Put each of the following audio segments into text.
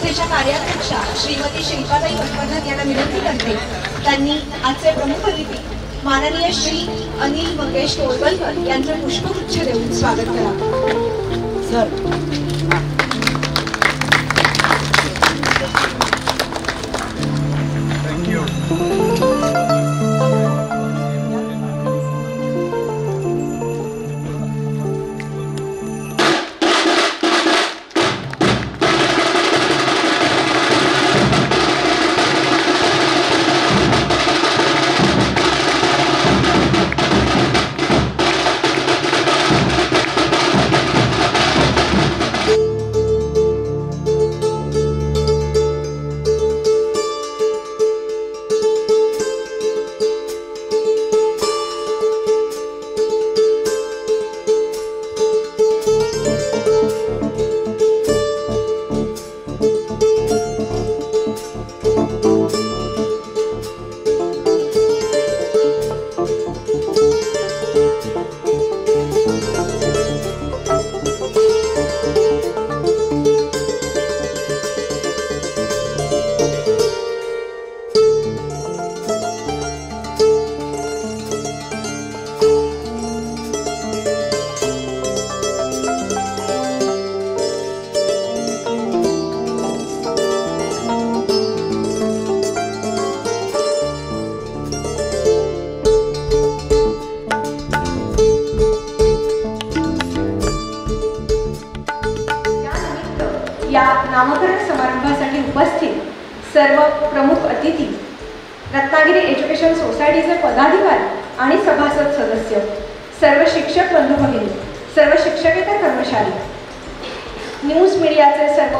संस्थेच्या कार्याध्यक्षा श्रीमती शिल्पाताई पटवर्धन यांना विनंती करते त्यांनी आजचे प्रमुख अतिथी माननीय श्री अनिल मंगेश तोरवलकर यांचे पुष्पगुच्छ देऊन स्वागत करावे। सर या नामकरण समारंभासाठी उपस्थित सर्व प्रमुख अतिथी, रत्नागिरी एज्युकेशन सोसायटीचे पदाधिकारी आणि सभासद सदस्य, सर्व शिक्षक बंधू भगिनी, सर्व शिक्षकेतर कर्मचारी, न्यूज मीडियाचे सर्व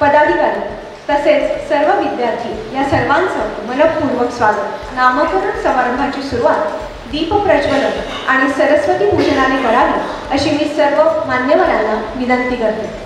पदाधिकारी तसेच सर्व विद्यार्थी या सर्वांचं मनपूर्वक स्वागत। नामकरण समारंभाची सुरुवात दीप प्रज्वलन आणि सरस्वती पूजनाने करावी अशी मी सर्व मान्यवरांना विनंती करते।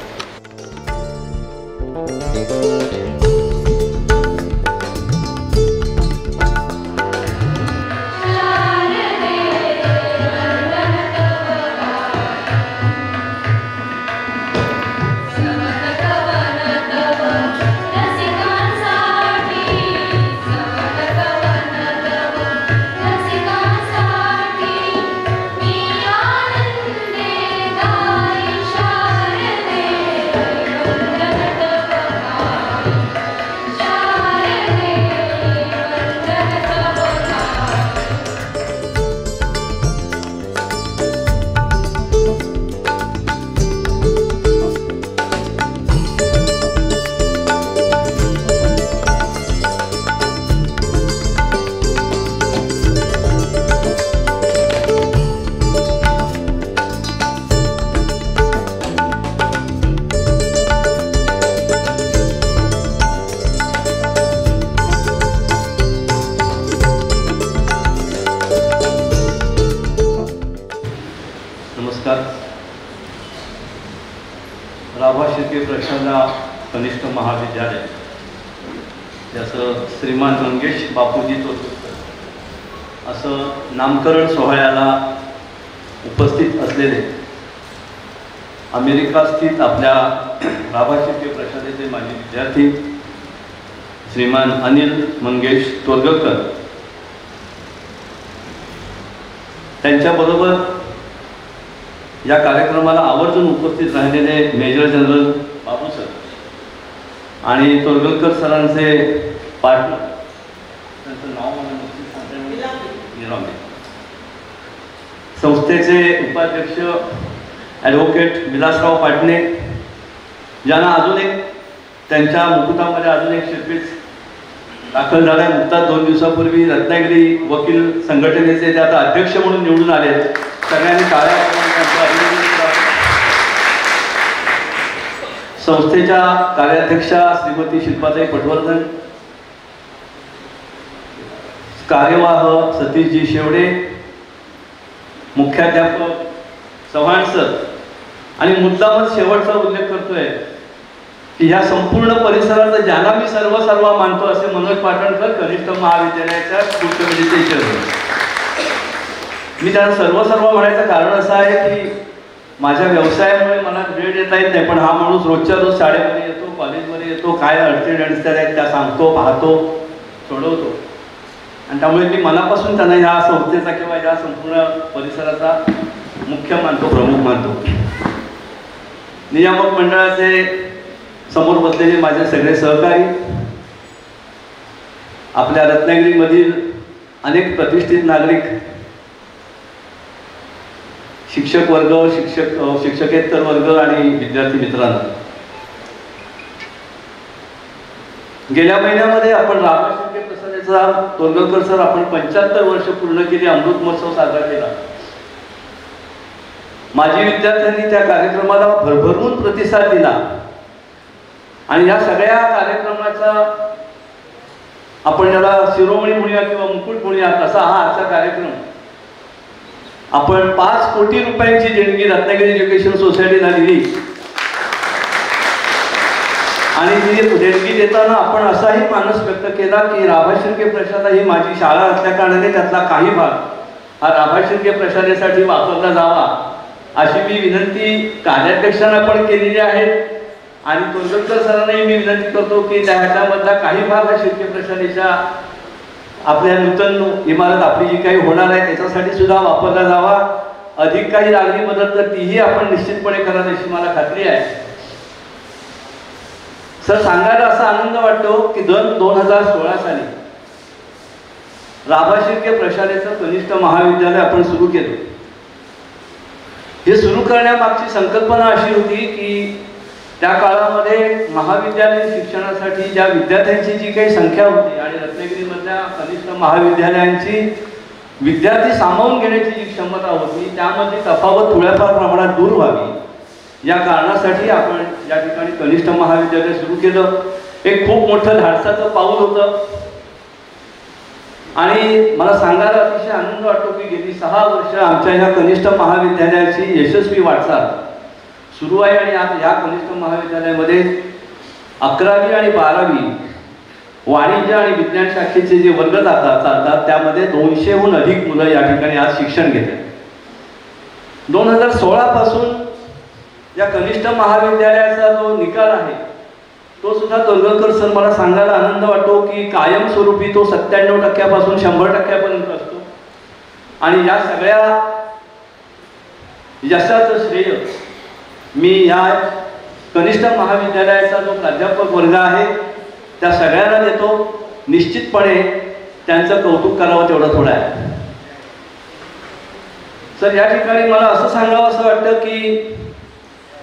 राभा शिर्के प्रशाला कनिष्ठ महाविद्यालय याचं श्रीमान मंगेश बापूजी तोरवलकर असं नामकरण सोहळ्याला उपस्थित असलेले अमेरिका स्थित आपल्या राभा शिर्के प्रशालेचे माजी विद्यार्थी श्रीमान अनिल मंगेश तोरवलकर त्यांच्याबरोबर या कार्यक्रमाला आवर्जून उपस्थित राहिलेले मेजर जनरल बाबू सर आणि तोरवलकर सरांचे पार्टनर, त्यांचं नाव मला निरामे, संस्थेचे उपाध्यक्ष ॲडव्होकेट विलासराव पाटणे, ज्यांना अजून एक त्यांच्या मुकुटामध्ये अजून एक शिल्पीच दाखल झाला। नुकताच 2 दिवसापूर्वी रत्नागिरी वकील संघटनेचे ते आता अध्यक्ष म्हणून निवडून आले। सगळ्यांनी टाळ्या वाजवून त्यांचं अभिनंदन करावं। संस्थेच्या कार्याध्यक्षा श्रीमती शिल्पाताई पटवर्धन, कार्यवाह सतीशजी शेवडे, मुख्याध्यापक चव्हाण सर, आणि मुद्दामच शेवटचा उल्लेख करतोय की ह्या संपूर्ण परिसरात ज्यांना मी सर्व मानतो असे मनोज पाटणकर कनिष्ठ महाविद्यालयाच्या स्कूल कमिटीचे चेअरमन। मी त्यांना सर्व म्हणायचं कारण असं आहे की माझ्या व्यवसायामुळे मला वेळ देता येत नाही, पण हा माणूस रोजच्या रोज शाळेमध्ये येतो, कॉलेजमध्ये येतो, काय अडचणी आहेत त्या सांगतो, पाहतो, सोडवतो. आणि त्यामुळे मी मनापासून त्यांना ह्या संस्थेचा किंवा या संपूर्ण परिसराचा मुख्य मानतो, प्रमुख मानतो. नियामक मंडळाचे समोर बसलेले माझे सगळे सहकारी, आपल्या रत्नागिरीमधील अनेक प्रतिष्ठित नागरिक, शिक्षक वर्ग, शिक्षकेतर वर्ग आणि विद्यार्थी मित्रांनो, गेल्या महिन्यामध्ये आपण राधा शिर्के प्रसादेचा तोरगलकर सर आपण 75 वर्ष पूर्ण केली, अमृत महोत्सव साजरा केला. माजी विद्यार्थ्यांनी त्या कार्यक्रमाला भरभरून प्रतिसाद दिला आणि या सगळ्या कार्यक्रमाचा आपण ज्याला शिरोमणी म्हणूया किंवा मुकुट म्हणूया, तसा हा आजचा कार्यक्रम आपण 5 कोटी रुपयांची देणगी रत्नागिरी एज्युकेशन सोसायटीला दिली. आणि ती देणगी देताना आपण असाही मानस व्यक्त केला की राभा शिर्के प्रशाला ही माझी शाळा असल्या कारणाने त्यातला काही भाग हा राभा शिर्के प्रशालेसाठी वापरला जावा, अशी मी विनंती कार्याध्यक्षांना पण केलेली आहे. आणि तोरगलकर सरांनाही मी विनंती करतो की त्याच्यामधला काही भाग हा शिर्के प्रशालेच्या आपल्या नूतन इमारत आपली जी काही होणार आहे त्याच्यासाठी सुद्धा वापरला जावा. अधिक काही लागली मदत तर तीही आपण निश्चितपणे कराल अशी मला खात्री आहे. सर, सांगायला असा आनंद वाटतो की 2016 साली राभा शिर्के प्रशालेचं कनिष्ठ महाविद्यालय आपण सुरू केलं. हे सुरू करण्यामागची संकल्पना अशी होती की त्या काळामध्ये महाविद्यालयीन शिक्षणासाठी ज्या विद्यार्थ्यांची जी काही संख्या होती आणि रत्नागिरीमधल्या कनिष्ठ महाविद्यालयांची विद्यार्थी सामावून घेण्याची जी क्षमता होती त्यामध्ये तफावत थोड्याफार प्रमाणात दूर व्हावी, या कारणासाठी आपण या ठिकाणी कनिष्ठ महाविद्यालय सुरू केलं. एक खूप मोठं धाडसाचं पाऊल होतं आणि मला सांगायला अतिशय आनंद वाटतो की गेली 6 वर्ष आमच्या ह्या कनिष्ठ महाविद्यालयाची यशस्वी वाटचाल सुरू आहे. आणि आज या कनिष्ठ महाविद्यालयामध्ये 11वी आणि 12वी वाणिज्य आणि विज्ञान शाखेचे जे वर्ग चालतात त्यामध्ये 200हून अधिक मुलं या ठिकाणी आज शिक्षण घेतात. 2016 पासून या कनिष्ठ महाविद्यालयाचा जो निकाल आहे तो सुद्धा तोरगलकर सर मला सांगायला आनंद वाटतो की कायमस्वरूपी तो 97% पासून 100% असतो. आणि या सगळ्या यशाचं श्रेय मी या कनिष्ठ महाविद्यालयाचा जो प्राध्यापक वर्ग आहे त्या सगळ्यांना देतो. निश्चितपणे त्यांचं कौतुक करावं तेवढं थोडं आहे. सर, या ठिकाणी मला असं सांगावं असं वाटतं की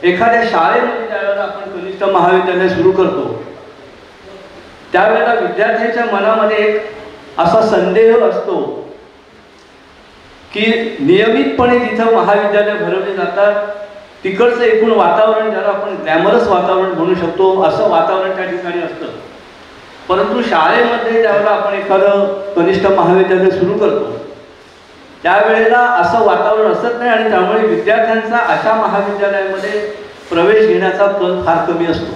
एखाद्या शाळेमध्ये ज्यावेळेला आपण कनिष्ठ महाविद्यालय सुरू करतो त्यावेळेला विद्यार्थ्यांच्या मनामध्ये एक असा संदेह असतो की नियमितपणे जिथं महाविद्यालय भरवले जातात तिकडचं एकूण वातावरण ज्याला आपण ग्लॅमरस वातावरण म्हणू शकतो असं वातावरण त्या ठिकाणी असतं. परंतु शाळेमध्ये ज्यावेळेला आपण एखादं कनिष्ठ महाविद्यालय सुरू करतो त्यावेळेला असं वातावरण असत नाही आणि त्यामुळे विद्यार्थ्यांचा अशा महाविद्यालयामध्ये प्रवेश घेण्याचा कल फार कमी असतो.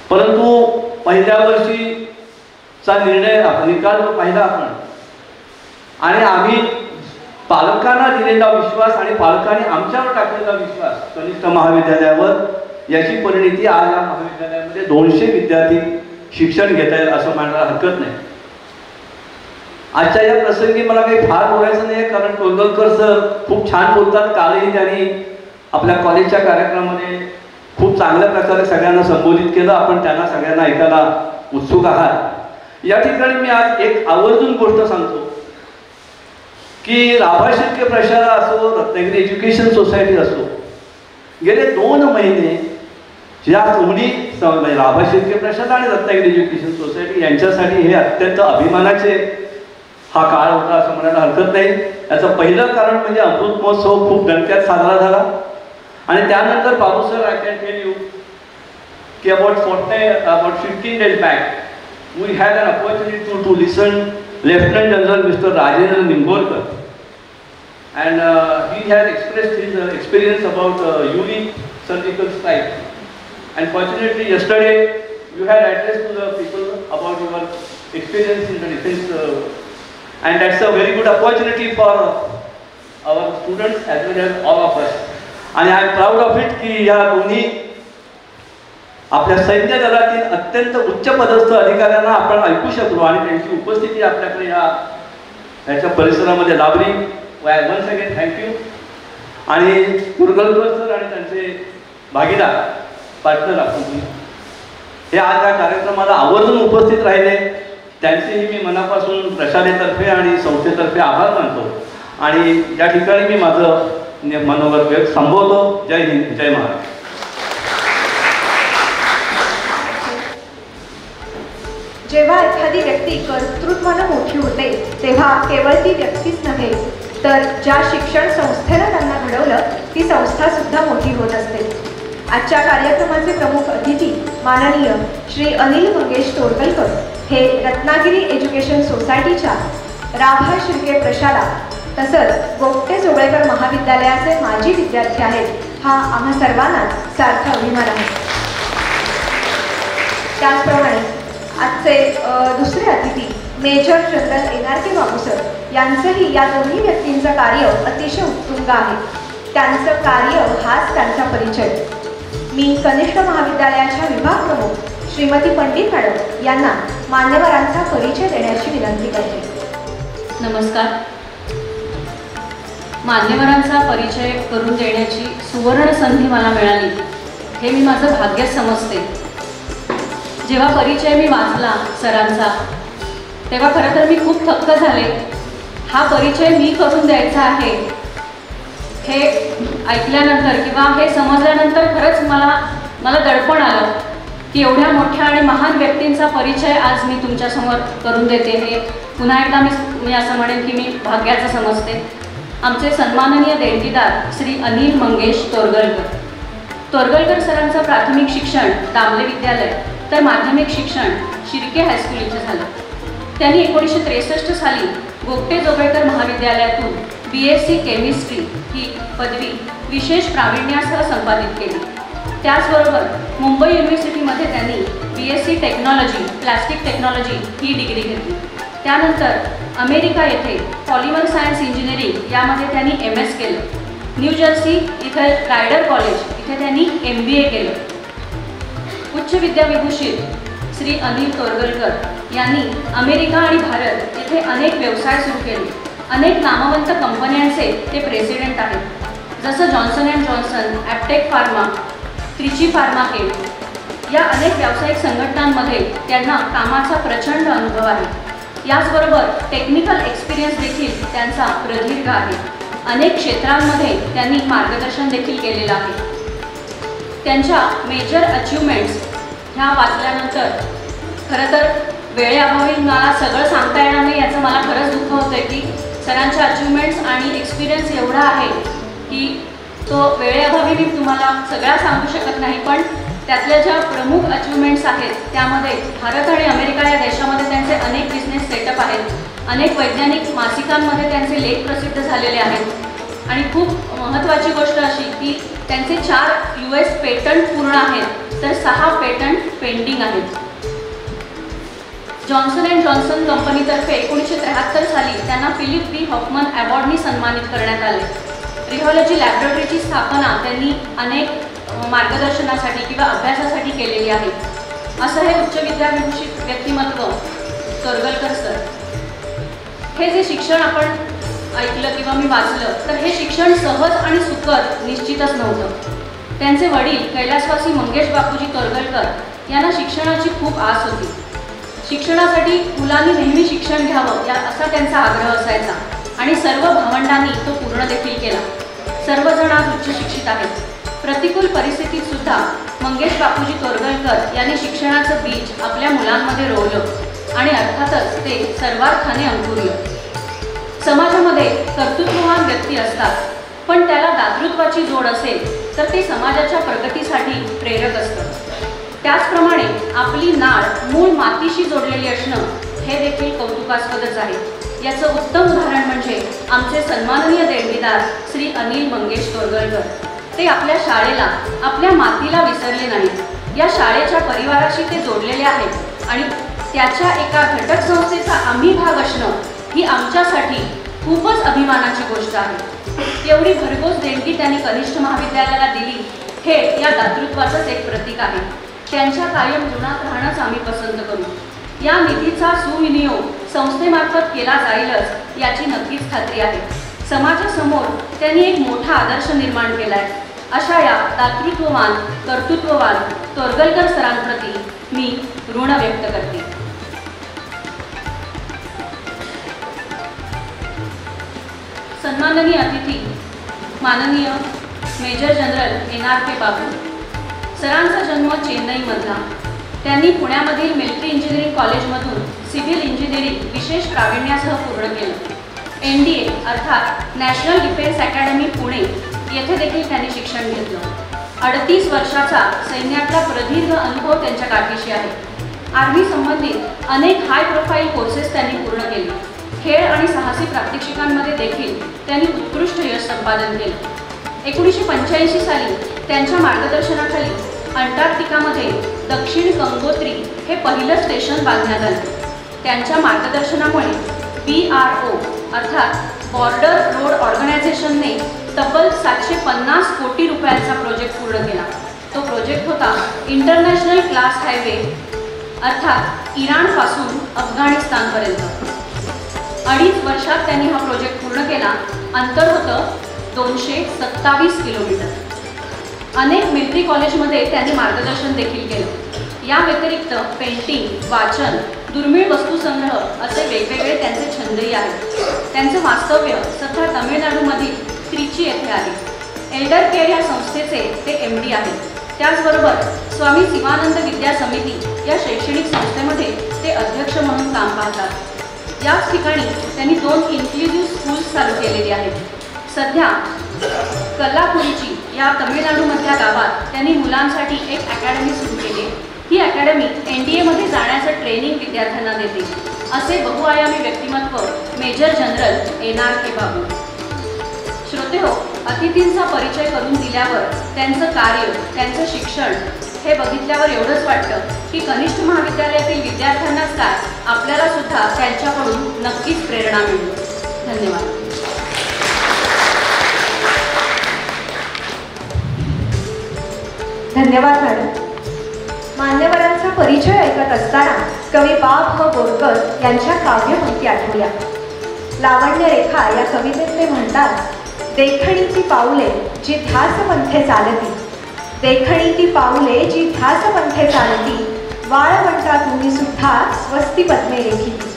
परंतु पहिल्या वर्षीचा निर्णय निकाल जो पाहिला आपण आणि आम्ही पालकांना दिलेला विश्वास आणि पालकांनी आमच्यावर टाकलेला विश्वास कनिष्ठ महाविद्यालयावर, याची परिणिती आज या महाविद्यालयामध्ये 200 विद्यार्थी शिक्षण घेत आहेत असं म्हणायला हरकत नाही. आजच्या या प्रसंगी मला काही फार बोलायचं नाही कारण तोरगलकर सर खूप छान बोलतात. कालही त्यांनी आपल्या कॉलेजच्या कार्यक्रमामध्ये खूप चांगल्या प्रकारे सगळ्यांना संबोधित केलं. आपण त्यांना सगळ्यांना ऐकायला उत्सुक आहात. या ठिकाणी मी आज एक आवर्जून गोष्ट सांगतो की राभा शिर्के प्रशाला असो, रत्नागिरी एज्युकेशन सोसायटी असो, गेले 2 महिने या दोन्ही राभा शिर्के प्रशाला आणि रत्नागिरी एज्युकेशन सोसायटी यांच्यासाठी हे अत्यंत अभिमानाचे हा काळ होता असं म्हणायला हरकत नाही. याचं पहिलं कारण म्हणजे अमृत महोत्सव खूप दणक्यात साजरा झाला आणि त्यानंतर Babu sir, I can tell you की about 15 days back we had an opportunity to listen Lieutenant General Mr. Rajendra Nimborkar and he has expressed his experience about UV surgical strike, and fortunately yesterday you had addressed to the people about your experience in the defense and that's a very good opportunity for our students as well as all of us. आणि I am proud of it की या दोन्ही आपल्या सैन्य दलातील अत्यंत उच्च पदस्थ अधिकाऱ्यांना आपण ऐकू शकलो आणि त्यांची उपस्थिती आपल्याकडे याच्या परिसरामध्ये लाभली. Once again thank you. आणि कुरगलकर सर आणि त्यांचे भागीदार पार्टनर आपण हे आज या कार्यक्रमाला आवर्जून उपस्थित राहिले, त्यांचेही मी मनापासून प्रशालेतर्फे आणि संस्थेतर्फे आभार मानतो. आणि या ठिकाणी मी माझं मनोगत व्यक्त संबोधतो. जय हिंद, जय महाराष्ट्र. जेव्हा एखादी व्यक्ती कर्तृत्वानं मोठी होते तेव्हा केवळ ती व्यक्तीच नव्हे तर ज्या शिक्षण संस्थेनं त्यांना घडवलं ती संस्था सुद्धा मोठी होत असते. आजच्या कार्यक्रमाचे प्रमुख अतिथी माननीय श्री अनिल मंगेश तोरगलकर हे रत्नागिरी एज्युकेशन सोसायटीच्या राभा शिर्के प्रशाला तसंच गोपटे जोगळेकर महाविद्यालयाचे माजी विद्यार्थी आहेत. हा आम्हा सर्वांना सार्थ अभिमान आहे. त्याचप्रमाणे आजचे दुसरे अतिथी मेजर जनरल NRK बाबू सर यांचंही या दोन्ही व्यक्तींचं कार्य अतिशय उत्तुंग आहे. त्यांचं कार्य हाच त्यांचा परिचय. मी कनिष्ठ महाविद्यालयाच्या विभाग प्रमुख श्रीमती पंडित मॅडम यांना मान्यवरांचा परिचय देण्याची विनंती करते. नमस्कार. मान्यवरांचा परिचय करून देण्याची सुवर्ण संधी मला मिळाली हे मी माझं भाग्य समजते. जेव्हा परिचय मी वाचला सरांचा तेव्हा खरं तर मी खूप थक्क झाले. हा परिचय मी करून द्यायचा आहे हे ऐकल्यानंतर किंवा हे समजल्यानंतर खरंच मला दडपण आलं की एवढ्या मोठ्या आणि महान व्यक्तींचा परिचय आज मी तुमच्यासमोर करून देते. हे पुन्हा एकदा मी असं म्हणेन की मी भाग्याचं समजते. आमचे सन्माननीय देणगीदार श्री अनिल मंगेश तोरगलकर. तोरगलकर सरांचं प्राथमिक शिक्षण दामले विद्यालय तर माध्यमिक शिक्षण शिर्के हायस्कूल इथे झालं. त्यांनी 1963 साली गोपटे जोगळेकर महाविद्यालयातून BSc केमिस्ट्री ही पदवी विशेष प्रावीण्यासह संपादित केली. त्याचबरोबर मुंबई युनिव्हर्सिटीमध्ये त्यांनी BSc टेक्नॉलॉजी प्लास्टिक टेक्नॉलॉजी ही डिग्री घेतली. त्यानंतर अमेरिका येथे पॉलिमर सायन्स इंजिनिअरिंग यामध्ये त्यांनी MS केलं. न्यू जर्सी इथे रायडर कॉलेज इथे त्यांनी MBA केलं. उच्च विद्याविभूषित श्री अनिल तोरगलकर यांनी अमेरिका आणि भारत येथे अनेक व्यवसाय सुरू केले. अनेक नामवंत कंपन्यांचे ते प्रेसिडेंट आहेत. जसं Johnson and Johnson, Aptech pharma, Trichy फार्माकेट या अनेक व्यावसायिक संघटनांमध्ये त्यांना कामाचा प्रचंड अनुभव आहे. याचबरोबर टेक्निकल एक्सपिरियन्स देखील त्यांचा प्रदीर्घ आहे. अनेक क्षेत्रांमध्ये त्यांनी मार्गदर्शन देखील केलेलं आहे. त्यांच्या मेजर अचिव्हमेंट्स ह्या वाचल्यानंतर खरं तर वेळेअभावी मला सगळं सांगता येणार नाही याचं मला खरंच दुःख होतं आहे की सरांच्या अचिव्हमेंट्स आणि एक्सपिरियन्स एवढा आहे की तो वेळेअभावी मी तुम्हाला सगळ्या सांगू शकत नाही. पण त्यातल्या ज्या प्रमुख अचिव्हमेंट्स आहेत त्यामध्ये भारत आणि अमेरिका या देशामध्ये त्यांचे अनेक बिझनेस सेटअप आहेत. अनेक वैज्ञानिक मासिकांमध्ये त्यांचे लेख प्रसिद्ध झालेले आहेत. आणि खूप महत्त्वाची गोष्ट अशी की त्यांचे 4 US पेटंट पूर्ण आहेत तर 6 पेटंट पेंडिंग आहेत. जॉन्सन अँड जॉन्सन कंपनीतर्फे 1973 साली त्यांना फिलिप B. हॉफमन अवॉर्डनी सन्मानित करण्यात आले. रिहॉलॉजी लॅबोरेटरीची स्थापना त्यांनी अनेक मार्गदर्शनासाठी किंवा अभ्यासासाठी केलेली आहे. असं हे उच्च विद्याविभूषित व्यक्तिमत्व तोरगलकर सर. हे जे शिक्षण आपण ऐकलं किंवा मी वाचलं तर हे शिक्षण सहज आणि सुकर निश्चितच नव्हतं. त्यांचे वडील कैलासवासी मंगेश बापूजी तोरगलकर यांना शिक्षणाची खूप आस होती. शिक्षणासाठी मुलांनी नेहमी शिक्षण घ्यावं असा त्यांचा आग्रह असायचा आणि सर्व भावंडांनी तो पूर्ण देखील केला. सर्वजण आज उच्च शिक्षित आहेत. प्रतिकूल परिस्थितीत सुद्धा मंगेश बापूजी तोरगलकर यांनी शिक्षणाचं बीज आपल्या मुलांमध्ये रोवलं आणि अर्थातच ते सर्वार्थाने अंकुरलं. समाजामध्ये कर्तृत्ववान व्यक्ती असतात पण त्याला दातृत्वाची जोड असेल तर ते समाजाच्या प्रगतीसाठी प्रेरक असतं. त्याचप्रमाणे आपली नाळ मूळ मातीशी जोडलेली असणं हे देखील कौतुकास्पदच आहे. याचं उत्तम उदाहरण म्हणजे आमचे सन्माननीय देणगीदार श्री अनिल मंगेश तोरगलकर. ते आपल्या शाळेला आपल्या मातीला विसरले नाहीत. या शाळेच्या परिवाराशी ते जोडलेले आहेत आणि त्याच्या एका घटक संस्थेचा आम्ही भाग असणं ही आमच्यासाठी खूपच अभिमानाची गोष्ट आहे। एवढी भरघोस देणगी त्यांनी कनिष्ठ महाविद्यालयाला दिली हे या दातृत्वाचंच एक प्रतीक आहे। त्यांच्या कायम ऋणात राहणंच आम्ही पसंत करू। या निधीचा सुविनियोग संस्थेमार्फत केला जाईलच याची नक्कीच खात्री आहे। समाजासमोर त्यांनी एक मोठा आदर्श निर्माण केलाय। अशा या दातृत्ववान कर्तृत्ववान तोरगलकर सरांप्रती मी ऋण व्यक्त करते। सन्माननीय अतिथी माननीय मेजर जनरल NR के बाबू सरांचा जन्म चेन्नईमधला। त्यांनी पुण्यामधील मिलिटरी इंजिनिअरिंग कॉलेजमधून सिव्हिल इंजिनिअरिंग विशेष प्रावीण्यासह पूर्ण केलं। NDA अर्थात नॅशनल डिफेन्स अकॅडमी पुणे येथे देखील त्यांनी शिक्षण घेतलं। 38 वर्षाचा सैन्यातला प्रदीर्घ अनुभव त्यांच्या गाठीशी आहे। आर्मी संबंधित अनेक हाय प्रोफाईल कोर्सेस त्यांनी पूर्ण केले। खेळ आणि साहसी प्रात्यक्षिकांमध्ये देखील त्यांनी उत्कृष्ट यश संपादन केलं। 1985 साली त्यांच्या मार्गदर्शनाखाली अंटार्क्टिकामध्ये दक्षिण गंगोत्री हे पहिलं स्टेशन बांधण्यात आलं। त्यांच्या मार्गदर्शनामुळे BRO अर्थात बॉर्डर रोड ऑर्गनायझेशनने तब्बल 750 कोटी रुपयांचा प्रोजेक्ट पूर्ण केला। तो प्रोजेक्ट होता इंटरनॅशनल क्लास हायवे अर्थात इराणपासून अफगाणिस्तानपर्यंत। 2.5 वर्षात त्यांनी हा प्रोजेक्ट पूर्ण केला। अंतर होतं 227 किलोमीटर। अनेक मिलिटरी कॉलेजमध्ये त्यांनी मार्गदर्शन देखील केलं। या व्यतिरिक्त पेंटिंग, वाचन, दुर्मिळ वस्तुसंग्रह असे वेगवेगळे त्यांचे छंदही आहेत। त्यांचं वास्तव्य सध्या तमिळनाडूमधील त्रिची येथे आहे। एल्डर केअर या संस्थेचे ते MD आहेत। त्याचबरोबर स्वामी शिवानंद विद्या समिती या शैक्षणिक संस्थेमध्ये ते अध्यक्ष म्हणून काम पाहतात। याच ठिकाणी त्यांनी 2 इन्क्लुझिव्ह स्कूल्स चालू केलेली आहेत। सध्या कल्लाकुरिची या तमिळनाडूमधल्या गावात त्यांनी मुलांसाठी एक अकॅडमी सुरू केली। ही अकॅडमी NDA मध्ये जाण्याचं ट्रेनिंग विद्यार्थ्यांना देते। असे बहुआयामी व्यक्तिमत्व मेजर जनरल NR के बाबू। श्रोतेहो, अतिथींचा परिचय करून दिल्यावर त्यांचं कार्य, त्यांचं शिक्षण हे बघितल्यावर एवढंच वाटतं की कनिष्ठ महाविद्यालयातील विद्यार्थ्यांनाच काय आपल्याला सुद्धा त्यांच्याकडून नक्कीच प्रेरणा मिळेल। धन्यवाद। धन्यवाद मॅडम। मान्यवरांचा परिचय ऐकत असताना कवी बाप व बोरकर यांच्या काव्यपंक्ती आठवल्या। लावण्य रेखा या कवितेत ते म्हणतात, देखणीची पाऊले जी ध्यास पंथे चालती, देखणी ती पाऊले जी ध्यास पंथे चालती, वाळवंटा तुम्ही सुद्धा स्वस्ती पद्मे रेखिती।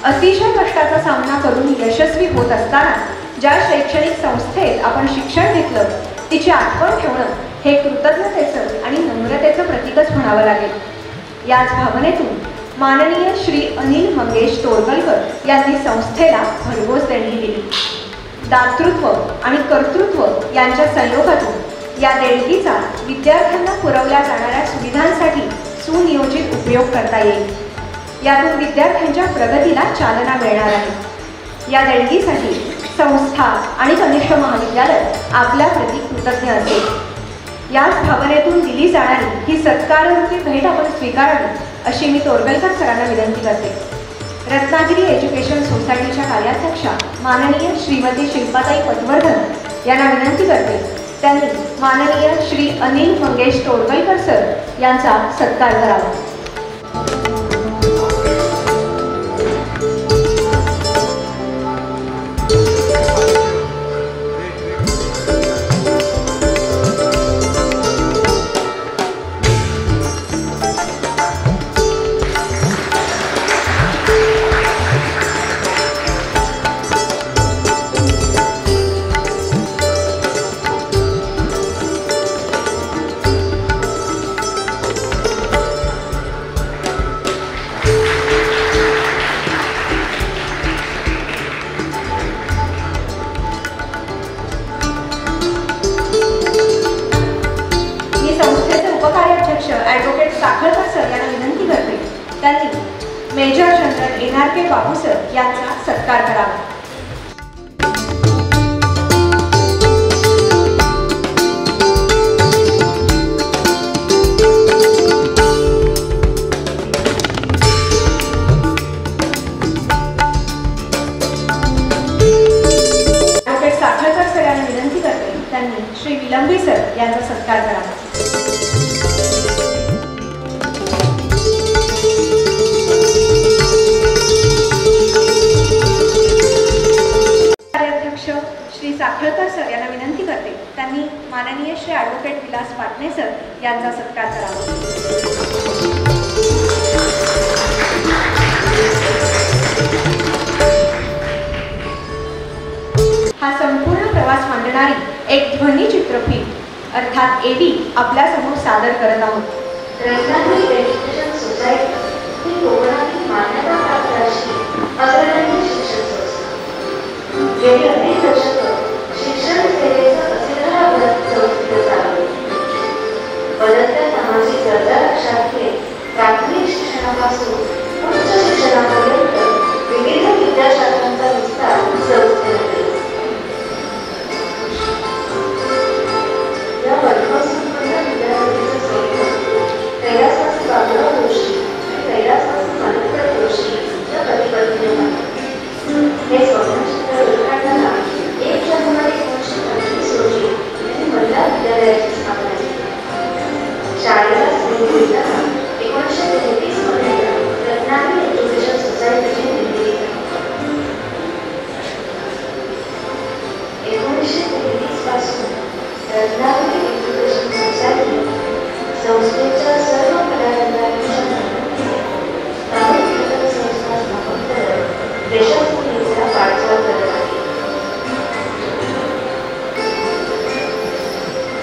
अतिशय कष्टाचा सामना करून यशस्वी होत असताना ज्या शैक्षणिक संस्थेत आपण शिक्षण घेतलं तिची आठवण ठेवणं हे कृतज्ञतेचं आणि नम्रतेचं प्रतीकच म्हणावं लागेल। याच भावनेतून माननीय श्री अनिल मंगेश तोरगलकर यांनी संस्थेला भरघोस देणगी दिली। दातृत्व आणि कर्तृत्व यांच्या संयोगातून या देणगीचा विद्यार्थ्यांना पुरवल्या जाणाऱ्या सुविधांसाठी सुनियोजित उपयोग करता येईल। यातून विद्यार्थ्यांच्या प्रगतीला चालना मिळणार आहे। या देणगीसाठी संस्था आणि कनिष्ठ महाविद्यालय आपल्या प्रती कृतज्ञ असेल। याच भावनेतून दिली जाणारी ही सत्काररूपी भेट आपण स्वीकारावी अशी मी तोरगलकर सरांना विनंती करते। रत्नागिरी एज्युकेशन सोसायटीच्या कार्याध्यक्षा माननीय श्रीमती शिल्पाताई पटवर्धन यांना विनंती करते त्यांनी माननीय श्री अनिल मंगेश तोरगलकर सर यांचा सत्कार करावा। मेजर जनरल NR के बाबू सर यांचा सत्कार करावा। निलंबी सर यांचा सत्कार करा. कार्याध्यक्ष श्री साखळकर सर यांना विनंती करते त्यांनी माननीय श्री ॲडव्होकेट विलास पाटणे सर यांचा सत्कार करावा. हा संपूर्ण प्रवास मांडणारी एक ध्वनी चित्रफित अर्थात एडी आपल्यासमोर सादर करत आहोत. रत्नागिरी एज्युकेशन सोसायटी ही कोकणातील मान्यताप्राप्त अशी अग्रणी शिक्षण संस्था. गेली अनेक दशकं शिक्षण सेवेचं असिधाराभर संस्थेत चालवली. बदलत्या कामाची गरजा लक्षात घेत प्राथमिक शिक्षणापासून उच्च शिक्षणापर्यंत विविध विद्याशाखांचा विस्तार संस्थेने केला. या वर्धवसंपन्न विद्यापीठाचे स्वरूप कैलासवासी बाबुराव जोशी आणि कैलासवासी माणिकराव जोशी या पतीपत्नीने पाहिले. हे स्वप्नचित्र उद्घाटनाला 1 जानेवारी 1925 रोजी त्यांनी महिला विद्यालयाची स्थापना केली. शाळेला सुरू देताना 1933 मध्ये रत्नागिरी एज्युकेशन सोसायटीची निर्मिती झाली. 1933 पासून रत्नागिरी एज्युकेशन सोसायटी संस्थेच्या सर्व कलावंतांच्या प्रामुख्याने संस्था स्थापन करत देशभक्तीचा वाटचाल करत आहे.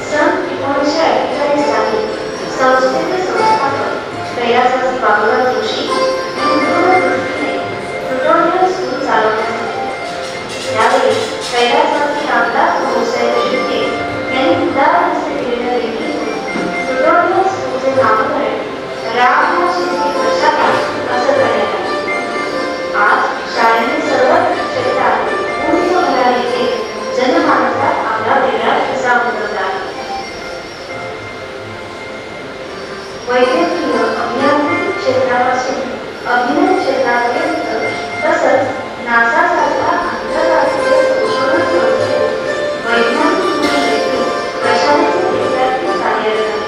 सन 1948 साली संस्थेचे संस्थापक कैलासवासी बाबुराव जोशी यांच्या दृष्टीने ट्युटोरियल स्कूल चालवण्यात आले. यावेळी कैलासवासी रामदास भाऊसाहेब शिंदे यांनी उदाहरणाचे दिलेल्या लेखीतून ट्युटोरियल स्कूलचे नामकरण रामदास शिंदे प्रशाला असं करण्यात आले. आज शाळेने सर्व क्षेत्रात उंच भरारीचे जनमानसात आपला वेगळा ठसा उमटवला आहे. वैद्यकीय अभियांत्रिकी क्षेत्रापासून अभिनय क्षेत्रापर्यंत तसंच नासा सारखा आंतरराष्ट्रीय संशोधन संस्थेत वैज्ञानिक देखील प्रशालेचे विद्यार्थी कार्यरत आहेत.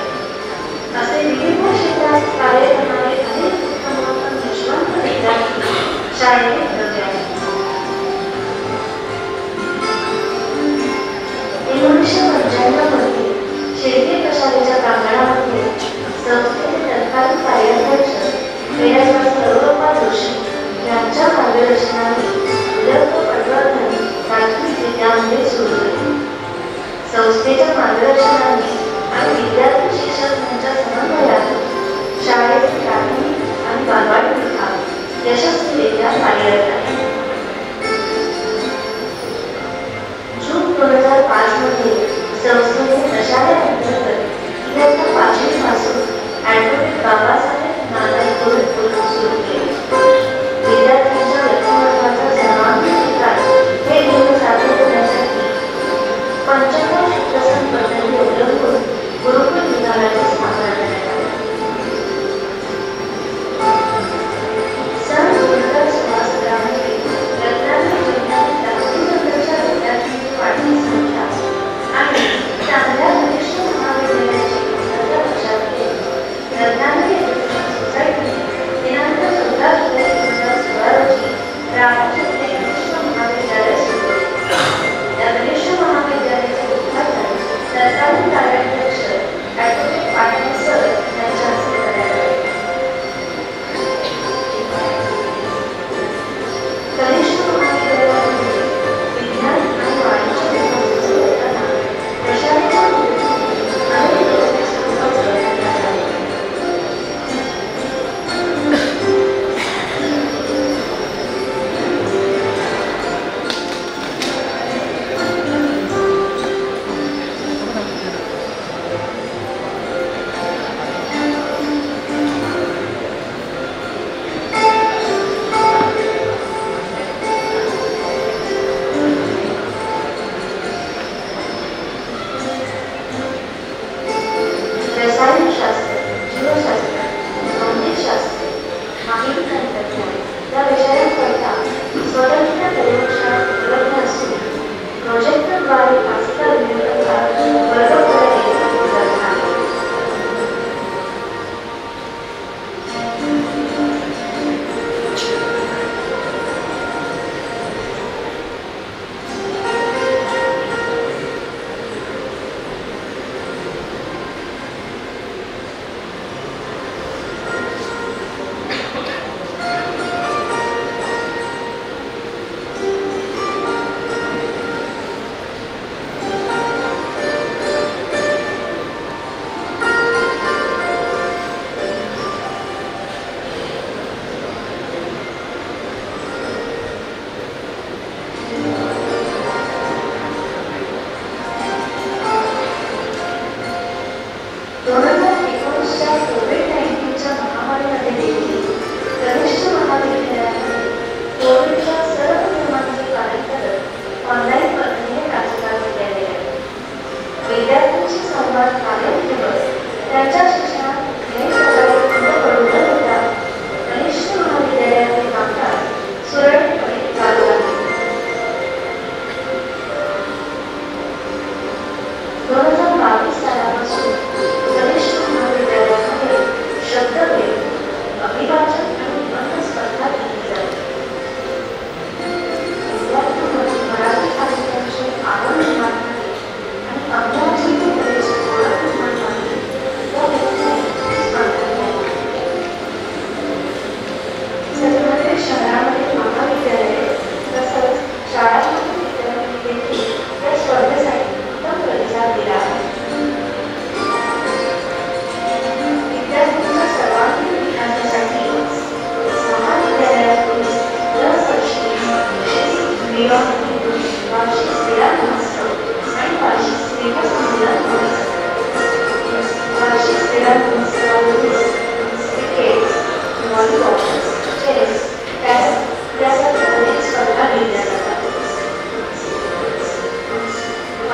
असे विविध क्षेत्रात कार्य करणारे अनेक उत्तमोत्तम यशवंत विद्यार्थी शाळेने घडवले आहेत. 1995 मध्ये शिर्के प्रशालेच्या प्रांगणामध्ये संस्थेचे तत्कालीन कार्याध्यक्ष कैलासवासी अरुणप्पा जोशी यांच्या मार्गदर्शनाने विदर्भ पटवर्धन प्राथमिक विद्यामंदिर सुरू झाले. संस्थेच्या मार्गदर्शनाने आणि विद्यार्थी शिक्षकांच्या समन्वयाने शाळेचे प्राथमिक आणि बालवाडी विभाग यशस्वीरित्या कार्यरत आहे. जून 2005 मध्ये संस्थेने प्रशालेअंतर्गत इयत्ता 5वी पासून ॲडव्होकेट बाबासाहेब नानाई कोल्हापूर सुरू केले. विद्यार्थ्यांच्या व्यक्तिमत्वाचा सर्वांगीण विकास हे ध्येय साध्य करण्यासाठी 55 शिक्षण पद्धती अवलंबून गुरुकुल विभागाची स्थापना करण्यात आली. सन 2016 मध्ये रत्नागिरी जिल्ह्यातील 10वी नंतरच्या विद्यार्थ्यांची वाढती संख्या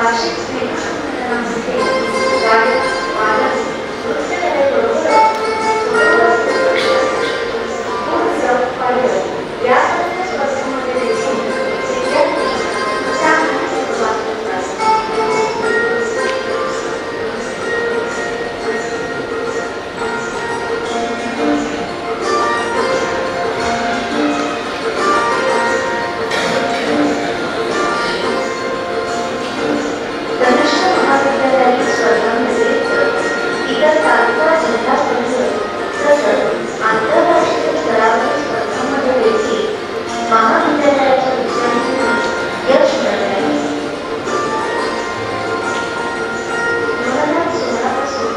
वार्षिक स्नेहसंमेलनामध्ये गायक, वादक, नृत्यकलेबरोबरच यासारख्या स्पर्धांमध्ये देखील विद्यार्थी उत्साहाने सहभाग घेतात. धनुष्य महाविद्यालयातील स्पर्धांव्यतिरिक्त इतर तालुका, जिल्हा स्तरीय तसंच आंतरराष्ट्रीय स्तरावरील स्पर्धांमध्ये देखील महाविद्यालयाच्या विद्यार्थ्यांना यश मिळाले आहे. 2016 पासून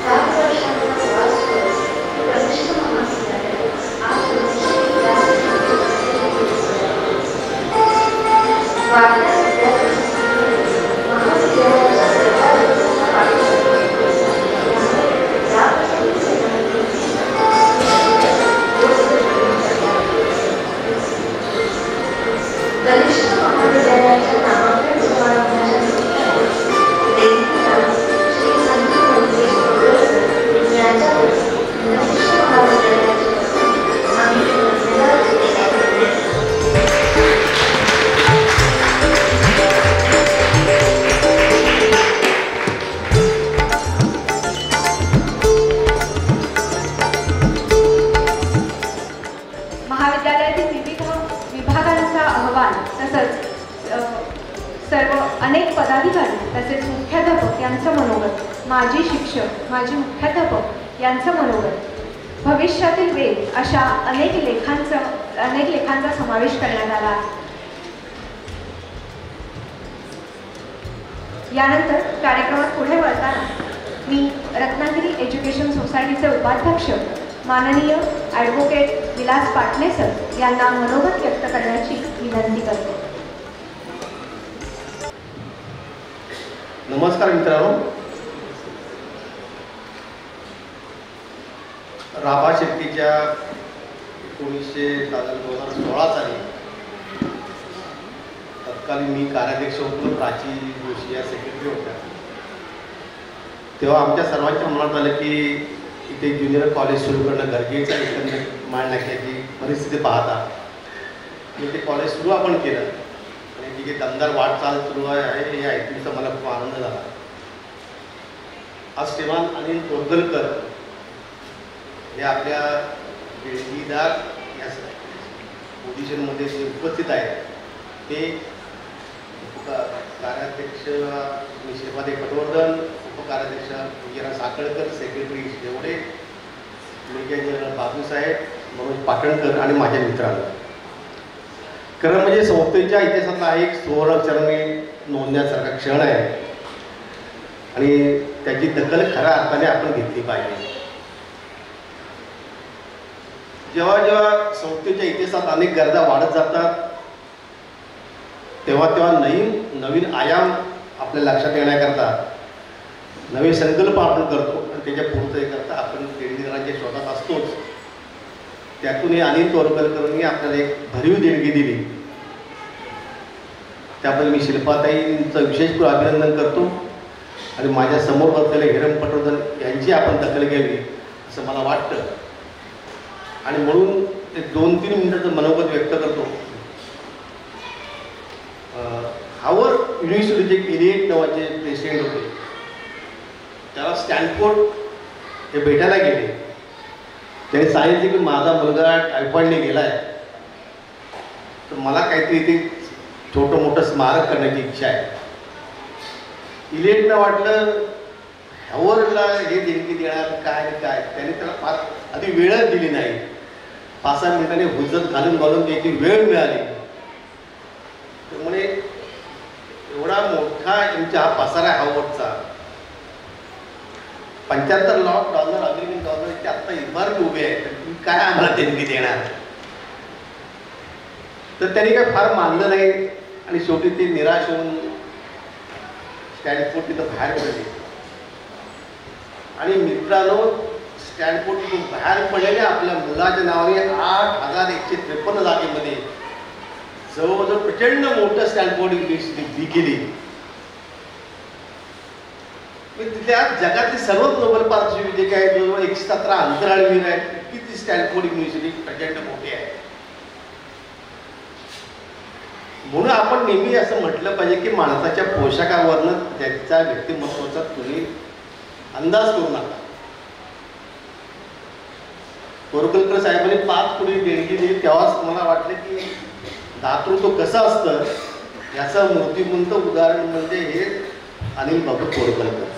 7 वर्षांचा प्रवास करत धनुष्य महाविद्यालय आज 200 वाढत्या विद्यार्थ्यांसाठी महाविद्यालयाच्या सरकारचा पाठिंबा कनिष्ठ महाविद्यालयाच्या नामांकन समारंभाच्या निमित्ताने श्री संत मंगेश तोरडकर यांच्या कनिष्ठ महाविद्यालयाच्या वतीने आम्ही धन्यवाद महाविद्यालयातील विविध विभागांचा अहवाल तसंच सर्व अनेक पदाधिकारी तसेच मुख्याध्यापक यांचं मनोगत, माजी शिक्षक, माजी मुख्याध्यापक यांचं मनोगत, भविष्यातील वेध अशा अनेक लेखांचा समावेश करण्यात आला आहे. यानंतर कार्यक्रमात पुढे वळताना मी रत्नागिरी एज्युकेशन सोसायटीचे उपाध्यक्ष माननीय ॲडव्होकेट विलास पाटणे सर यांना मनोगत व्यक्त करण्याची विनंती करतो. नमस्कार मित्रांनो. राभा शेट्टीच्या 2016 साली तत्कालीन मी कार्याध्यक्ष होतो, प्राची जोशी या सेक्रेटरी होत्या. तेव्हा आमच्या सर्वांच्या मनात आलं की इथे ज्युनियर कॉलेज सुरू करणं गरजेचं आहे. एकंदर मान नाक्याची परिस्थिती पाहता मी ते कॉलेज सुरू आपण केलं आणि जी दमदार वाटचाल सुरू आहे हे ऐकूनचा मला खूप आनंद झाला. आज श्रीमान अनिल तोरडकर हे आपल्या देणगीदार या पोझिशनमध्ये जे उपस्थित आहेत ते कार्याध्यक्ष श्रीपाद पटवर्धन, उपकार्याध्यक्ष Vijayrao Sakhalkar, secretary Shevade, major general Babusaheb, Manoj Patankar आणि माझ्या मित्रांनो. खरं म्हणजे संस्थेच्या इतिहासातला एक सुवर्णाक्षराने नोंदण्यासारखा क्षण आहे आणि त्याची दखल खऱ्या अर्थाने आपण घेतली पाहिजे. जेव्हा जेव्हा संस्थेच्या इतिहासात अनेक गरजा वाढत जातात तेव्हा तेव्हा नवीन आयाम आपल्या लक्षात येण्याकरता नवे संकल्प आपण करतो आणि त्याच्या पूर्ततेकरता आपण देणगीदारांच्या शोधात असतोच. त्यातून हे अनिल तोरडकरांनी आपल्याला एक भरीव देणगी दिली. त्याबद्दल मी शिल्पाताईंचं विशेष अभिनंदन करतो आणि माझ्या समोर बसलेले हिरम पटवर्धन यांची आपण दखल घ्यावी असं मला वाटतं. आणि म्हणून ते 2-3 मिनिटाचं मनोगत व्यक्त करतो. हार्वर्ड युनिव्हर्सिटीचे इलियट नावाचे प्रेसिडेंट होते. त्याला स्टॅनफोर्ड हे भेटायला गेले. त्यांनी सांगितले की माझा मुलगा टायफॉइडने गेला आहे तर मला काहीतरी इथे छोटं मोठं स्मारक करण्याची इच्छा आहे. इलियटनं वाटलं हार्वर्डला हे देणगी देणार काय काय. त्याने त्याला फार आधी वेळच दिली नाही. 5-6 मिनिटांनी हुज्जत घालून त्याची वेळ मिळाली. त्यामुळे एवढा मोठा यांचा हा पसारा आहे हार्वर्डचा. $75 अमेरिकन डॉलरची आत्ता इमारत उभी आहे. तर तुम्ही काय आम्हाला देणगी देणार. तर त्यांनी काय फार मानलं नाही आणि शेवटी ते निराश होऊन स्टॅनफोर्ड तिथं बाहेर पडले. आणि मित्रांनो स्टॅनफोर्ड तिथून बाहेर पडलेले आपल्या मुलाच्या नावाने 8,153 जागेमध्ये जवळजवळ प्रचंड मोठं स्टॅनफोर्ड युनिव्हर्सिटी केली. तिथल्या जगातले सर्वच नोबेल पारितोषिक विजेते आहेत, जवळजवळ 117 अंतराळवीर आहेत. किती स्टॅनफोर्ड युनिव्हर्सिटी प्रचंड मोठी आहे. म्हणून आपण नेहमी असं म्हटलं पाहिजे की माणसाच्या पोशाखावरनं त्याच्या व्यक्तिमत्वाचा तुम्ही अंदाज करू नका. कोरकलकर साहेबांनी 5 कोटी देणगी दिली तेव्हाच मला वाटलं की दातृत्व कसं असतं याचं मूर्तिमंत उदाहरण म्हणजे हे अनिल बाबू कोरकलकर.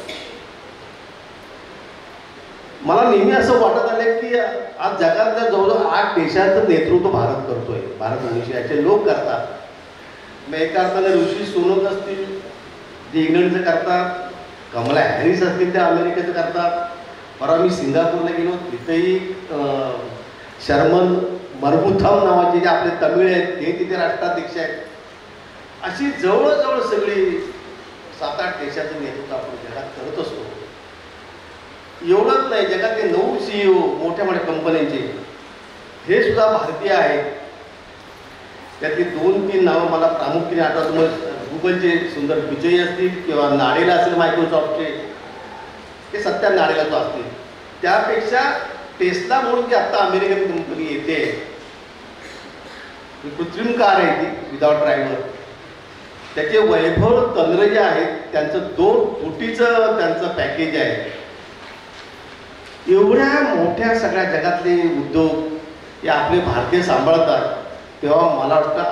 मला नेहमी असं वाटत आलं की आज जगातल्या जवळजवळ 8 देशांचं नेतृत्व भारत करतोय. भारत मनुष्याचे लोक करतात. मग एका अर्थाने ऋषी सोनक असतील जे इंग्लंडचं करतात, कमला हॅरिस असतील ते अमेरिकेचं करतात. परवा मी सिंगापूरला गेलो, तिथेही शर्मन मरमुथम नावाचे जे आपले तमिळ आहेत ते तिथे राष्ट्राध्यक्ष आहेत. अशी जवळजवळ सगळी 7-8 देशाचं नेतृत्व आपण जगात करत असतो. एवढंच नाही, जगातले 9 CEO मोठ्या मोठ्या कंपन्यांचे हे सुद्धा भारतीय आहेत. त्यातली 2-3 नावं मला प्रामुख्याने आठवतात. मग गुगलचे सुंदर पिचई असतील किंवा नाडेला असेल मायक्रोसॉफ्टचे, ते सत्या नाडेलाच असतील. त्यापेक्षा टेस्ला म्हणून जी आत्ता अमेरिकन कंपनी येते, कृत्रिम कार आहे ती विदाउट ड्रायव्हर, त्याचे वैभव तंत्र जे आहेत त्यांचं 2 कोटीचं त्यांचं पॅकेज आहे. एवढ्या मोठ्या सगळ्या जगातले उद्योग हे आपले भारतीय सांभाळतात, तेव्हा मला वाटतं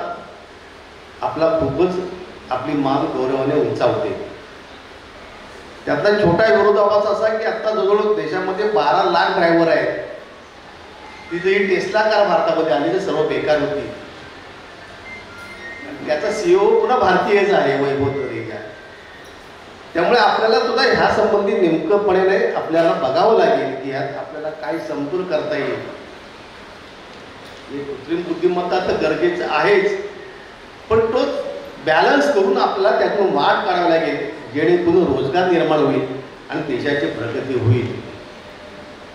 आपला खूपच आपली मान गौरवाने उंचावते. त्यातला छोटा विरोधाभास असा की आत्ता जवळजवळ देशामध्ये 12 लाख ड्रायव्हर आहेत. तिथे ही टेस्ला कार भारतामध्ये आली तर सर्व बेकार होती. त्याचा CEO पुन्हा भारतीयच आहे, वैभव तरेजा. त्यामुळे आपल्याला सुद्धा ह्या संबंधी नेमकंपणे आपल्याला बघावं लागेल की यात आपल्याला काय समतोल करता येईल. कृत्रिम बुद्धिमत्ता तर गरजेचं आहेच, पण तोच बॅलन्स करून आपल्याला त्यातून वाट काढावी लागेल, जेणेकरून रोजगार निर्माण होईल आणि देशाची प्रगती होईल.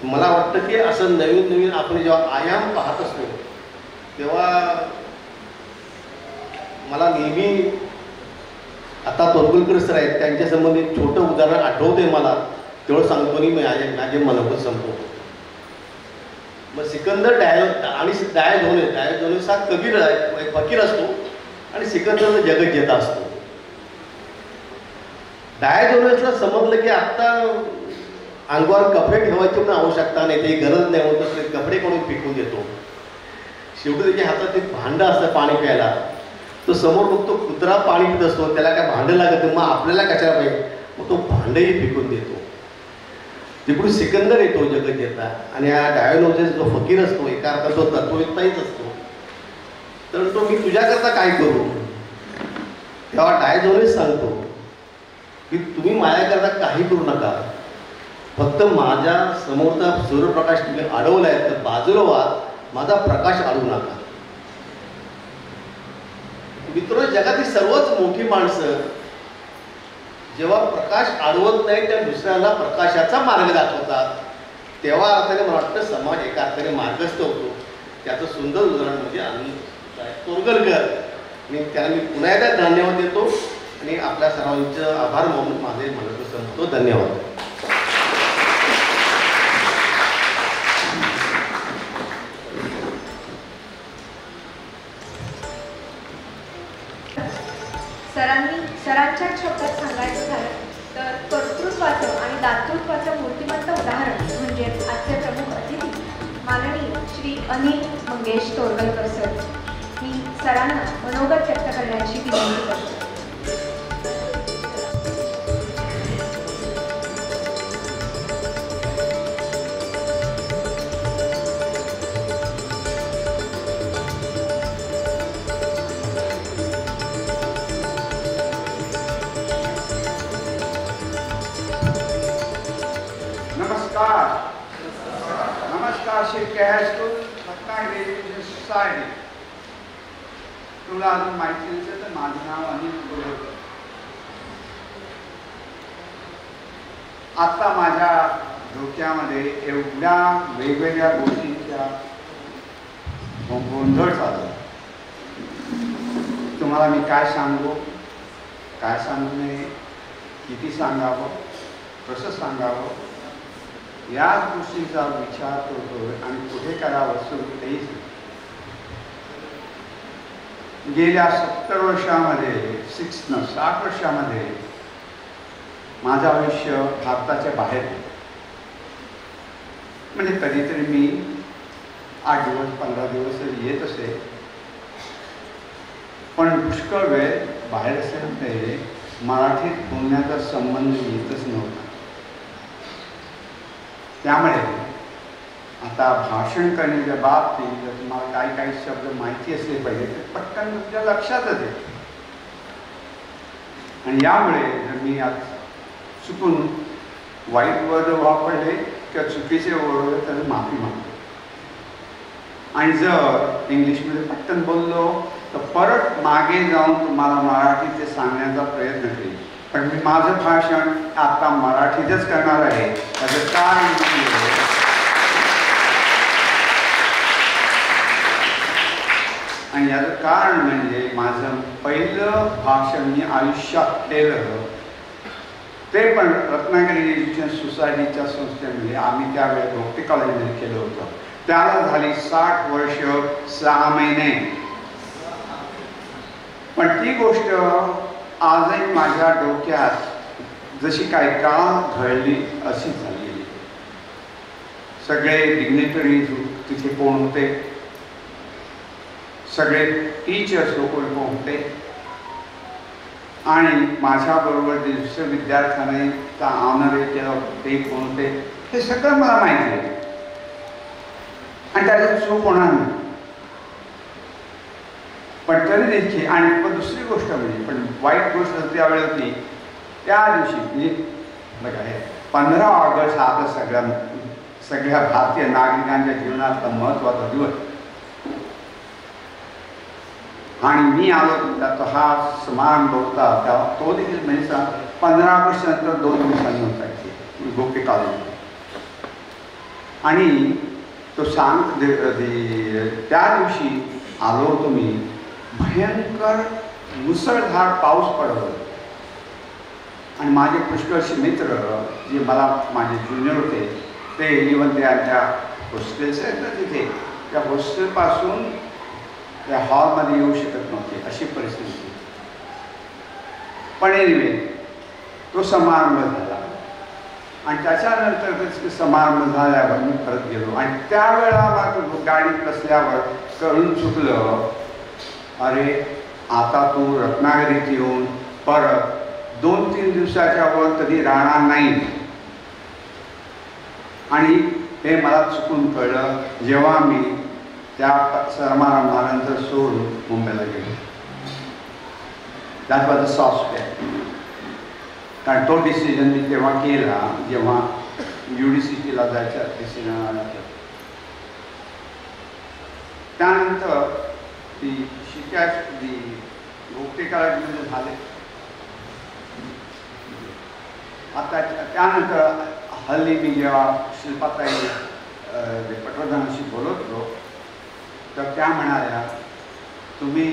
मला वाटतं की असं नवीन नवीन आपण जेव्हा आयाम पाहत असतो तेव्हा मला नेहमी आता तोरगुलकर सर आहेत त्यांच्या संबंधित छोटं उदाहरण आठवतंय मला, तेवढं सांगतो आणि माझे मनोगत संपवतो. मग सिकंदर डायोजोनिस हा कबीर आहे, फकीर असतो आणि सिकंदर जगज्जेता असतो. डायोजोनिसला समजलं की आत्ता अंगावर कपडे ठेवायची पण आवश्यकता नाही, ते गरज नाही होत असते, कपडे काढून फेकून देतो. शेवटी त्याच्या हातात एक भांडं असतं पाणी प्यायला. तो समोर बघतो कुत्रा पाणी पित असतो, त्याला काय भांडं लागत, मग आपल्याला कशाला पाहिजे, मग तो भांडंही फेकून देतो. तिकडून सिकंदर येतो जगज्जेता आणि हा डायोजोनिस जो फकीर असतो एका अर्थात तो तत्ववेत्ताहीच असतो. तर तो मी तुझ्याकरता काय करू, तेव्हा डायोजोनिस सांगतो की तुम्ही माझ्याकरता काही करू नका, फक्त माझ्या समोरचा सूर्यप्रकाश तुम्ही अडवलाय तर बाजूला व्हा, माझा प्रकाश अडवू नका. मित्र, जगातील सर्वच मोठी माणसं जेव्हा प्रकाश अडवत नाही त्या दुसऱ्याला प्रकाशाचा मार्ग दाखवतात, तेव्हा अर्थाने मला वाटतं समाज एका अर्थाने मार्गस्थ होतो. त्याचं सुंदर उदाहरण म्हणजे अनिल तोरगलकर. मी त्याला मी पुन्हा एकदा धन्यवाद देतो आणि आपल्या सर्वांचं आभार मानून माझे मनोगत संपतो. धन्यवाद. सरांच्या शब्दात सांगायचं झालं तर कर्तृत्वाचं आणि दातृत्वाचं मूर्तिमंत उदाहरण म्हणजे आजचे प्रमुख अतिथी माननीय श्री अनिल मंगेश तोरगलकर सर. मी सरांना मनोगत व्यक्त करण्याची विनंती करतो. नमस्कार Shirke high school Ratnagiri education society. तुला अजून माहिती नसेल तर माझं नाव अनिल तोरगलकर. आता माझ्या डोक्यामध्ये एवढ्या वेगवेगळ्या गोष्टींच्या गोंधळ चालू. तुम्हाला मी काय सांगू, काय सांगू नये, किती सांगावं कसं सांगावं याच गोष्टीचा विचार करतो आणि कुठे करावं सुरू तेच. गेल्या 70 वर्षामध्ये 60 वर्षामध्ये माझं आयुष्य भारताच्या बाहेर म्हणजे कधीतरी मी 8 दिवस 15 दिवस येत असे, पण पुष्कळ वेळ बाहेर असेल ते मराठीत बोलण्याचा संबंध येतच नव्हता. त्यामुळे आता भाषण करण्याच्या बाबतीत जर तुम्हाला काही शब्द माहिती असले पाहिजे तर पटकन तुमच्या लक्षातच येते. आणि यामुळे जर मी आज चुकून वाईट वर्ड वापरले किंवा चुकीचे ओरडले तर माफी मागतो. आणि जर इंग्लिशमध्ये पटकन बोललो तर परत मागे जाऊन तुम्हाला मराठीत ते सांगण्याचा प्रयत्न करेन. पण मी माझं भाषण आता मराठीतच करणार आहे. त्याचं कारण आणि याचं कारण म्हणजे माझं पहिलं भाषण मी आयुष्यात केलं ते पण रत्नागिरी एज्युकेशन सोसायटीच्या संस्थेमध्ये. आम्ही त्यावेळेस भोगटे कॉलेजमध्ये केलं होतं. त्याला झाली 60 वर्ष 6 महिने. पण ती गोष्ट आजही माझ्या डोक्यात जशी काय का घडली अशी झाली. सगळे डिग्निटरीज तिथे कोण होते, सगळे टीचर्स लोक होते आणि माझ्याबरोबर जे दुसऱ्या विद्यार्थ्याने त्या ऑनर केलं ते कोण होते हे सगळं मला माहिती आहे आणि त्याच्यात चूक होणार नाही. पण तरी देखील आणि पण दुसरी गोष्ट म्हणजे पण वाईट गोष्ट त्यावेळी होती त्या दिवशी म्हणजे बघा हे 15 ऑगस्ट हा आता सगळ्या भारतीय नागरिकांच्या जीवनातला महत्त्वाचा दिवस आणि मी आलो तो हा समारंभ होता तो देखील म्हणजे 15 ऑगस्ट नंतर 2 दिवसांनी होता इथे भोगटे कॉलेजमध्ये. आणि तो त्या दिवशी आलो होतो मी. भयंकर मुसळधार पाऊस पडत आणि माझे पुष्कळसे मित्र जे मला माझे ज्युनियर होते ते इव्हन त्यांच्या हॉस्टेल्स आहेत ना तिथे त्या हॉस्टेलपासून त्या हॉलमध्ये येऊ शकत नव्हते अशी परिस्थिती. पण एनिवे तो समारंभ झाला आणि त्याच्यानंतर समारंभ झाल्यावर मी परत गेलो आणि त्यावेळेला मला गाडीत बसल्यावर कळून चुकलं अरे आता तू रत्नागिरीत येऊन परत 2-3 दिवसाच्या वर कधी राहणार नाही. आणि हे मला चुकून कळलं जेव्हा मी त्या समारंभानंतर सोडून मुंबईला गेलो. That was a software. कारण तो डिसिजन मी तेव्हा केला जेव्हा UDCTला जायचा डिसिजन आला. त्यानंतर ती शिकायची भोगटे कॉलेजमध्ये झाले. आता त्यानंतर हल्ली मी जेव्हा शिल्पाताई पटवर्धनाशी बोलत होतो तर त्या म्हणाल्या तुम्ही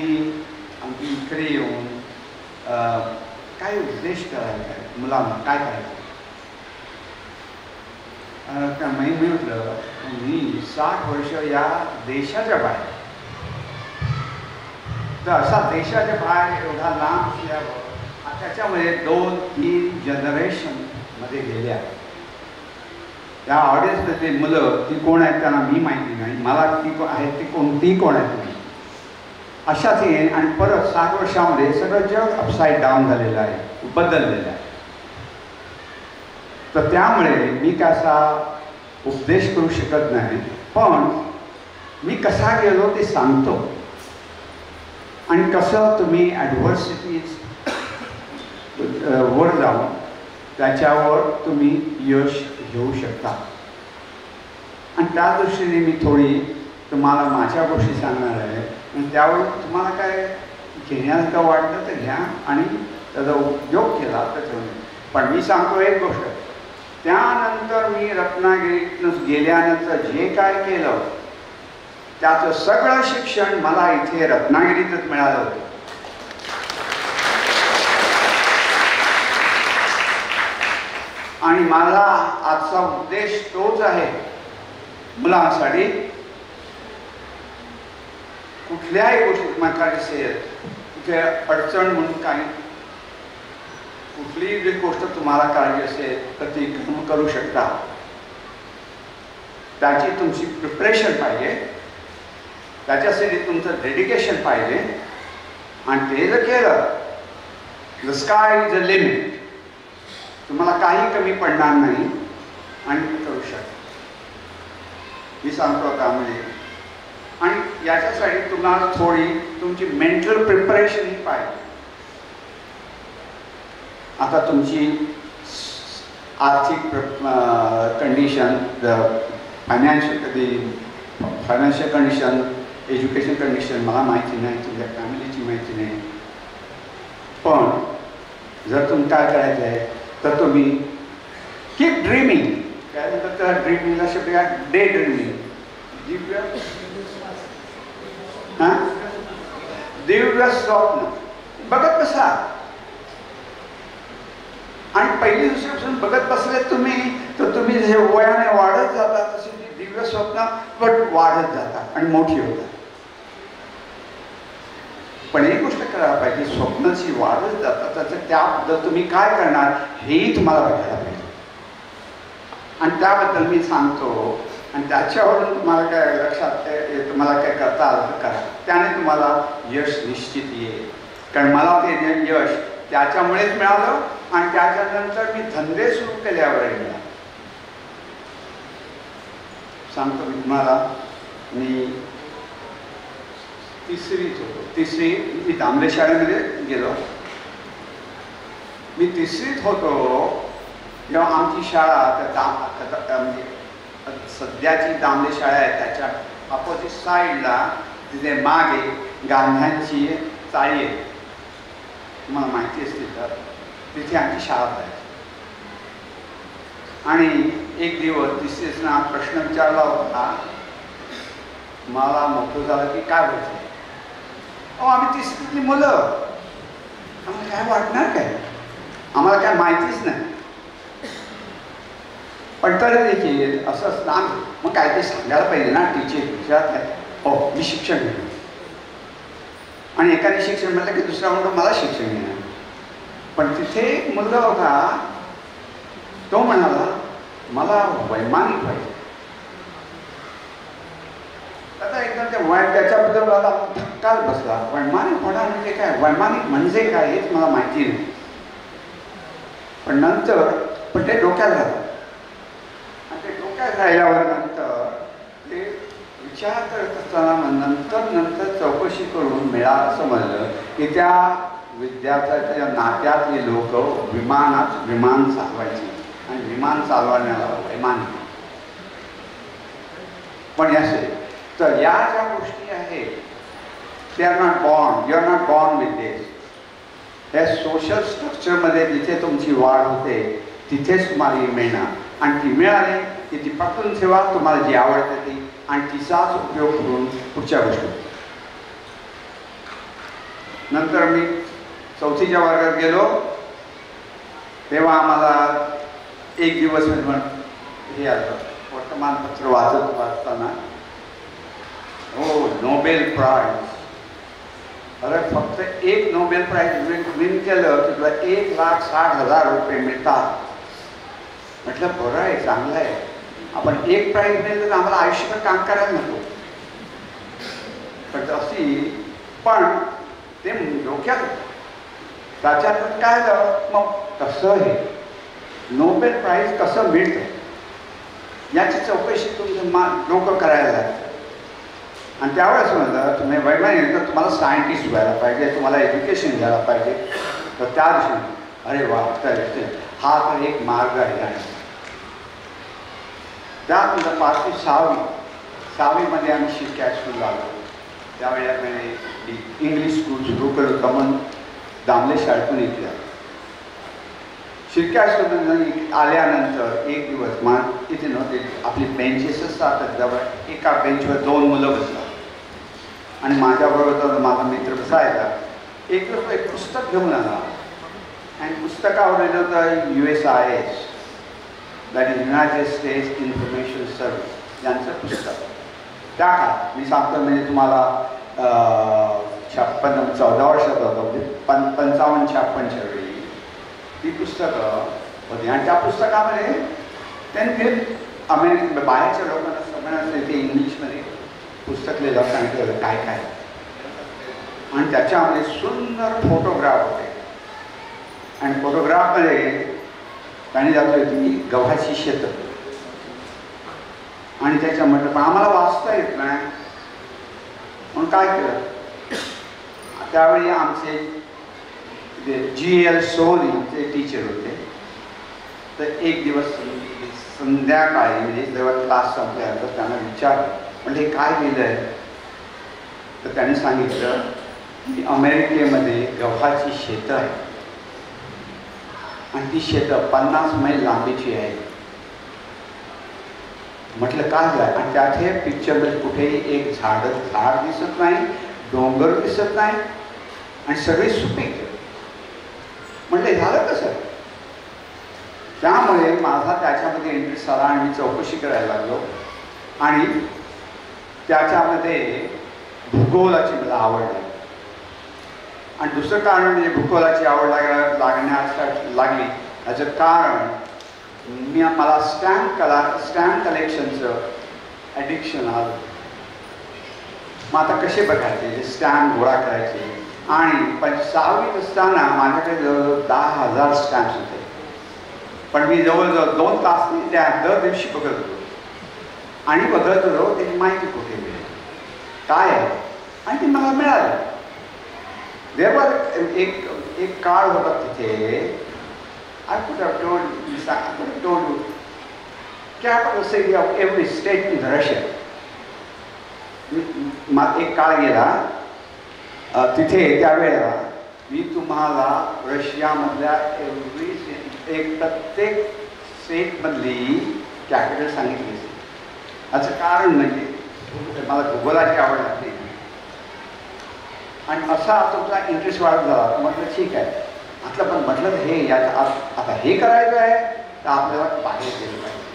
आमची इकडे येऊन काय उपदेश करायचा आहे मुलांना काय करायचं. त्या मी म्हटलं मी 60 वर्ष या देशाच्या बाहेर तर असा देशाच्या बाहेर एवढा लांब असल्यावर त्याच्यामध्ये 2-3 जनरेशनमध्ये गेल्या. त्या ऑडियन्समधली मुलं ती कोण आहेत त्यांना मी माहिती नाही, मला ती आहेत ती कोणती कोण आहेत तुम्ही अशाच येईल. आणि परत 60 वर्षामध्ये सगळं जग अपसाईड डाऊन झालेलं आहे, बदललेलं आहे. तर त्यामुळे मी कसा उपदेश करू शकत नाही पण मी कसा गेलो ते सांगतो आणि कसं तुम्ही ॲडव्हर्सिटीज वर जाऊन त्याच्यावर तुम्ही यश घेऊ शकता. आणि त्या दृष्टीने मी थोडी तुम्हाला माझ्या गोष्टी सांगणार आहे आणि त्यावर तुम्हाला काय घेण्यासारखं वाटतं तर घ्या आणि त्याचा उपयोग केला तर ठेवून. पण मी सांगतो एक गोष्ट त्यानंतर मी रत्नागिरीतून गेल्यानंतर जे काय केलं त्याचं सगळं शिक्षण मला इथे रत्नागिरीतच मिळालं होतं. आणि माझा आजचा उद्देश तोच आहे, मुलांसाठी कुठल्याही गोष्टी तुम्हाला असेल कुठे अडचण म्हणून काही कुठलीही जी गोष्ट तुम्हाला करायची असेल तर ती करू शकता. त्याची तुमची प्रिपरेशन पाहिजे, त्याच्यासाठी तुमचं डेडिकेशन पाहिजे आणि ते जर केलं the sky is a limit. तुम्हाला काही कमी पडणार नाही आणि तुम्ही करू शकता. मी सांगतो आता म्हणजे आणि याच्यासाठी तुम्हाला थोडी तुमची मेंटल प्रिपरेशन ही पाहिजे. आता तुमची आर्थिक condition, financial condition, education condition मला माहिती नाही, तुमच्या फॅमिलीची माहिती नाही. पण जर तुम्ही काय करायचं आहे तर तुम्ही कीप ड्रीमिंग. काय म्हणतात त्या ड्रीमिंगला शब्द काय? Day dreaming. दिव्य स्वप्न बघत बसा. आणि पहिली दुसरीपासून बघत बसले तुम्ही तर तुम्ही जे वयाने वाढत जाता तशी ती दिव्य स्वप्न पण वाढत जातात आणि मोठी होतात. पण एक गोष्ट करायला पाहिजे, स्वप्नाची वाढत जातात त्याचं त्याबद्दल तुम्ही काय करणार हेही तुम्हाला बघायला पाहिजे. आणि त्याबद्दल मी सांगतो आणि त्याच्यावरून तुम्हाला काय लक्षात तुम्हाला काय करता आलं तर करा. त्याने तुम्हाला यश निश्चित येईल. कारण मला ते यश त्याच्यामुळेच मिळालं आणि त्याच्यानंतर मी धंदे सुरू केल्यावरही मिळाले. सांगतो मी तुम्हाला, मी तिसरीत होतो. मी दामले शाळेमध्ये गेलो. मी तिसरीत होतो जेव्हा आमची शाळा म्हणजे सध्याची दामले शाळा आहे त्याच्या अपोजिट साईडला तिथे मागे गांध्यांची चाळी आहे, तुम्हाला माहिती असतील तर तिथे आमची शाळा आहे. आणि एक दिवस तिसरीसना प्रश्न विचारला होता, मला मोठं झालं की काय व्हायचं? आम्ही तिसरीतली मुलं, आम्हाला काय वाटणार काय, आम्हाला काय माहितीच नाही. पण तरी देखील असं असतं मग काय ते सांगायला पाहिजे ना टीचर काय, हो मी शिक्षण घेणार. आणि एकाने शिक्षण म्हटलं की दुसरा म्हणतो मला शिक्षण घेणार. पण तिथे एक मुलगा होता, तो म्हणाला मला वैमानिक पाहिजे. आता एकदम त्याच्याबद्दल मला धक्काच बसला. वैमानिक होणार म्हणजे काय, वैमानिक म्हणजे काय हेच मला माहिती नाही. पण ते डोक्यात राहतं आणि ते डोक्यात राहिल्यावर नंतर ते विचार करत असताना नंतर चौकशी करून समजलं की त्या विद्यार्थ्याच्या नात्यातली लोक विमान चालवायची आणि विमान चालवण्याला वैमानिक. पण असे तर या ज्या गोष्टी आहेत ते are not born, you are not born with this. या सोशल स्ट्रक्चरमध्ये जिथे तुमची वाढ होते तिथेच तुम्हाला मिळणार आणि ती मिळाली की ती पकडून ठेवा, तुम्हाला जी आवडते ती, आणि तिचाच उपयोग करून पुढच्या गोष्टी. नंतर मी चौथीच्या वर्गात गेलो तेव्हा आम्हाला एक दिवस हे आलं वर्तमानपत्र वाचताना, हो नोबेल प्राइज. अरे फक्त एक नोबेल प्राइज विन केलं की तुला 1,60,000 रुपये मिळतात. म्हटलं बरं आहे, चांगलं आहे. आपण एक प्राइज मिळेल तर आम्हाला आयुष्यभर काम करायला नको. पण ते डोक्यात त्याच्यात काय झालं, मग कसं हे नोबेल प्राइज कसं मिळतं याची चौकशी तुमचं डोकं करायला लागतं. आणि त्यावेळेस म्हणलं तुम्ही वैज्ञानिक तर तुम्हाला सायंटिस्ट व्हायला पाहिजे, तुम्हाला एज्युकेशन घ्यायला पाहिजे. तर त्या दिवशी अरे वा हा तर एक मार्ग आहे. त्यानंतर 5वी 6वीमध्ये आम्ही शिर्क्या स्कूलला आलो. त्यावेळेला मी इंग्लिश स्कूल सुरू केलं कमन दामले शाळेतून इथल्या. शिर्क्या स्कूलमध्ये आल्यानंतर एक दिवस मग इथे नव्हते, आपली बेंचेस असतात जवळ, एका बेंचवर 2 मुलं बसतात आणि माझ्याबरोबर माझा मित्र बसायला. एक पुस्तक घेऊन आला आणि पुस्तकावर लिहिलं होतं USIS that is United states information service यांचं पुस्तक. त्या काळात मी सांगतो म्हणजे तुम्हाला 14 वर्षात होतं म्हणजे 55-56च्या वेळी ती पुस्तकं होती. आणि त्या पुस्तकामध्ये त्यांनी बाहेरच्या लोकांना सगळ्यांना ते इंग्लिशमध्ये पुस्तक लिहिलं सांगितलं काय काय. आणि त्याच्यामध्ये सुंदर फोटोग्राफ होते. आणि फोटोग्राफमध्ये त्यांनी दाखवली होती गव्हाची शेतं. आणि त्याच्या म्हटलं पण आम्हाला वाचता येत नाही म्हणून काय केलं. त्यावेळी आमचे GL सोनी आमचे टीचर होते. तर एक दिवस संध्याकाळी म्हणजे जेव्हा क्लास संपल्यानंतर त्यांना विचारलं म्हणजे हे काय लिहिलं आहे. तर त्यांनी सांगितलं की अमेरिकेमध्ये गव्हाची शेतं आहे आणि ती शेतं 50 मैल लांबीची आहे. म्हटलं काय झालं. आणि त्यात हे पिक्चरमध्ये कुठेही एक झाड दिसत नाही, डोंगर दिसत नाही आणि सगळे सुपीक. म्हटलं झालं कसं. त्यामुळे माझा त्याच्यामध्ये इंटरेस्ट आला आणि मी चौकशी करायला लागलो. आणि त्याच्यामध्ये भूगोलाची मला आवड लागली. आणि दुसरं कारण म्हणजे भूगोलाची आवड लागण्यासाठी लागली याचं कारण मला स्टॅम्प कलेक्शनचं ॲडिक्शन आलं. मग आता कसे बघायचे स्टॅम्प गोळा करायचे. आणि 6वीत असताना माझ्याकडे जवळजवळ 10,000 स्टॅम्प्स होते. पण मी जवळजवळ 2 तास त्या दर दिवशी बघत होतो. आणि बघत होतो त्याची माहिती कुठे मिळेल काय आहे आणि ती मला मिळाली. देवर एक काळ होता तिथे. I could have told you capital city of every state in Russia. एक काळ गेला तिथे त्यावेळेला मी तुम्हाला रशियामधल्या प्रत्येक स्टेटमधली कॅपिटल सांगितली. याचं कारण म्हणजे मला भूगोलाची आवड लागली आणि असा तुमचा इंटरेस्ट वाढत झाला. म्हटलं ठीक आहे म्हटलं पण म्हटलं हे याचं आता हे करायचं आहे तर आपल्याला बाहेर गेलं पाहिजे.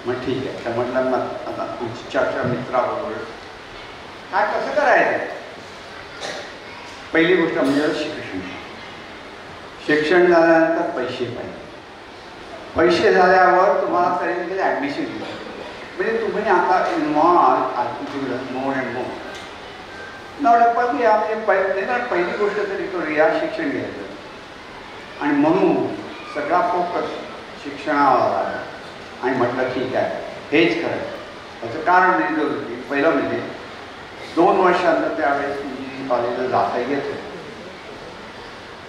मग ठीक आहे तर म्हटलं मग आता चर्चा मित्राबरोबर काय कसं करायचं. पहिली गोष्ट म्हणजे शिक्षण झाल्यानंतर पैसे पाहिजे. पैसे झाल्यावर तुम्हाला तरी ॲडमिशन दिलं म्हणजे तुम्ही आता इन्व्हॉल्व मोर अँड मोर. पण पहिली गोष्ट तरी करूया शिक्षण घ्यायचं. आणि म्हणून सगळा फोकस शिक्षणावर. आणि म्हटलं ठीक आहे हेच करायचं. त्याचं कारण म्हणजे पहिलं म्हणजे 2 वर्षानंतर त्यावेळेस इंजिनिअरिंग कॉलेजला जाता येत होतं.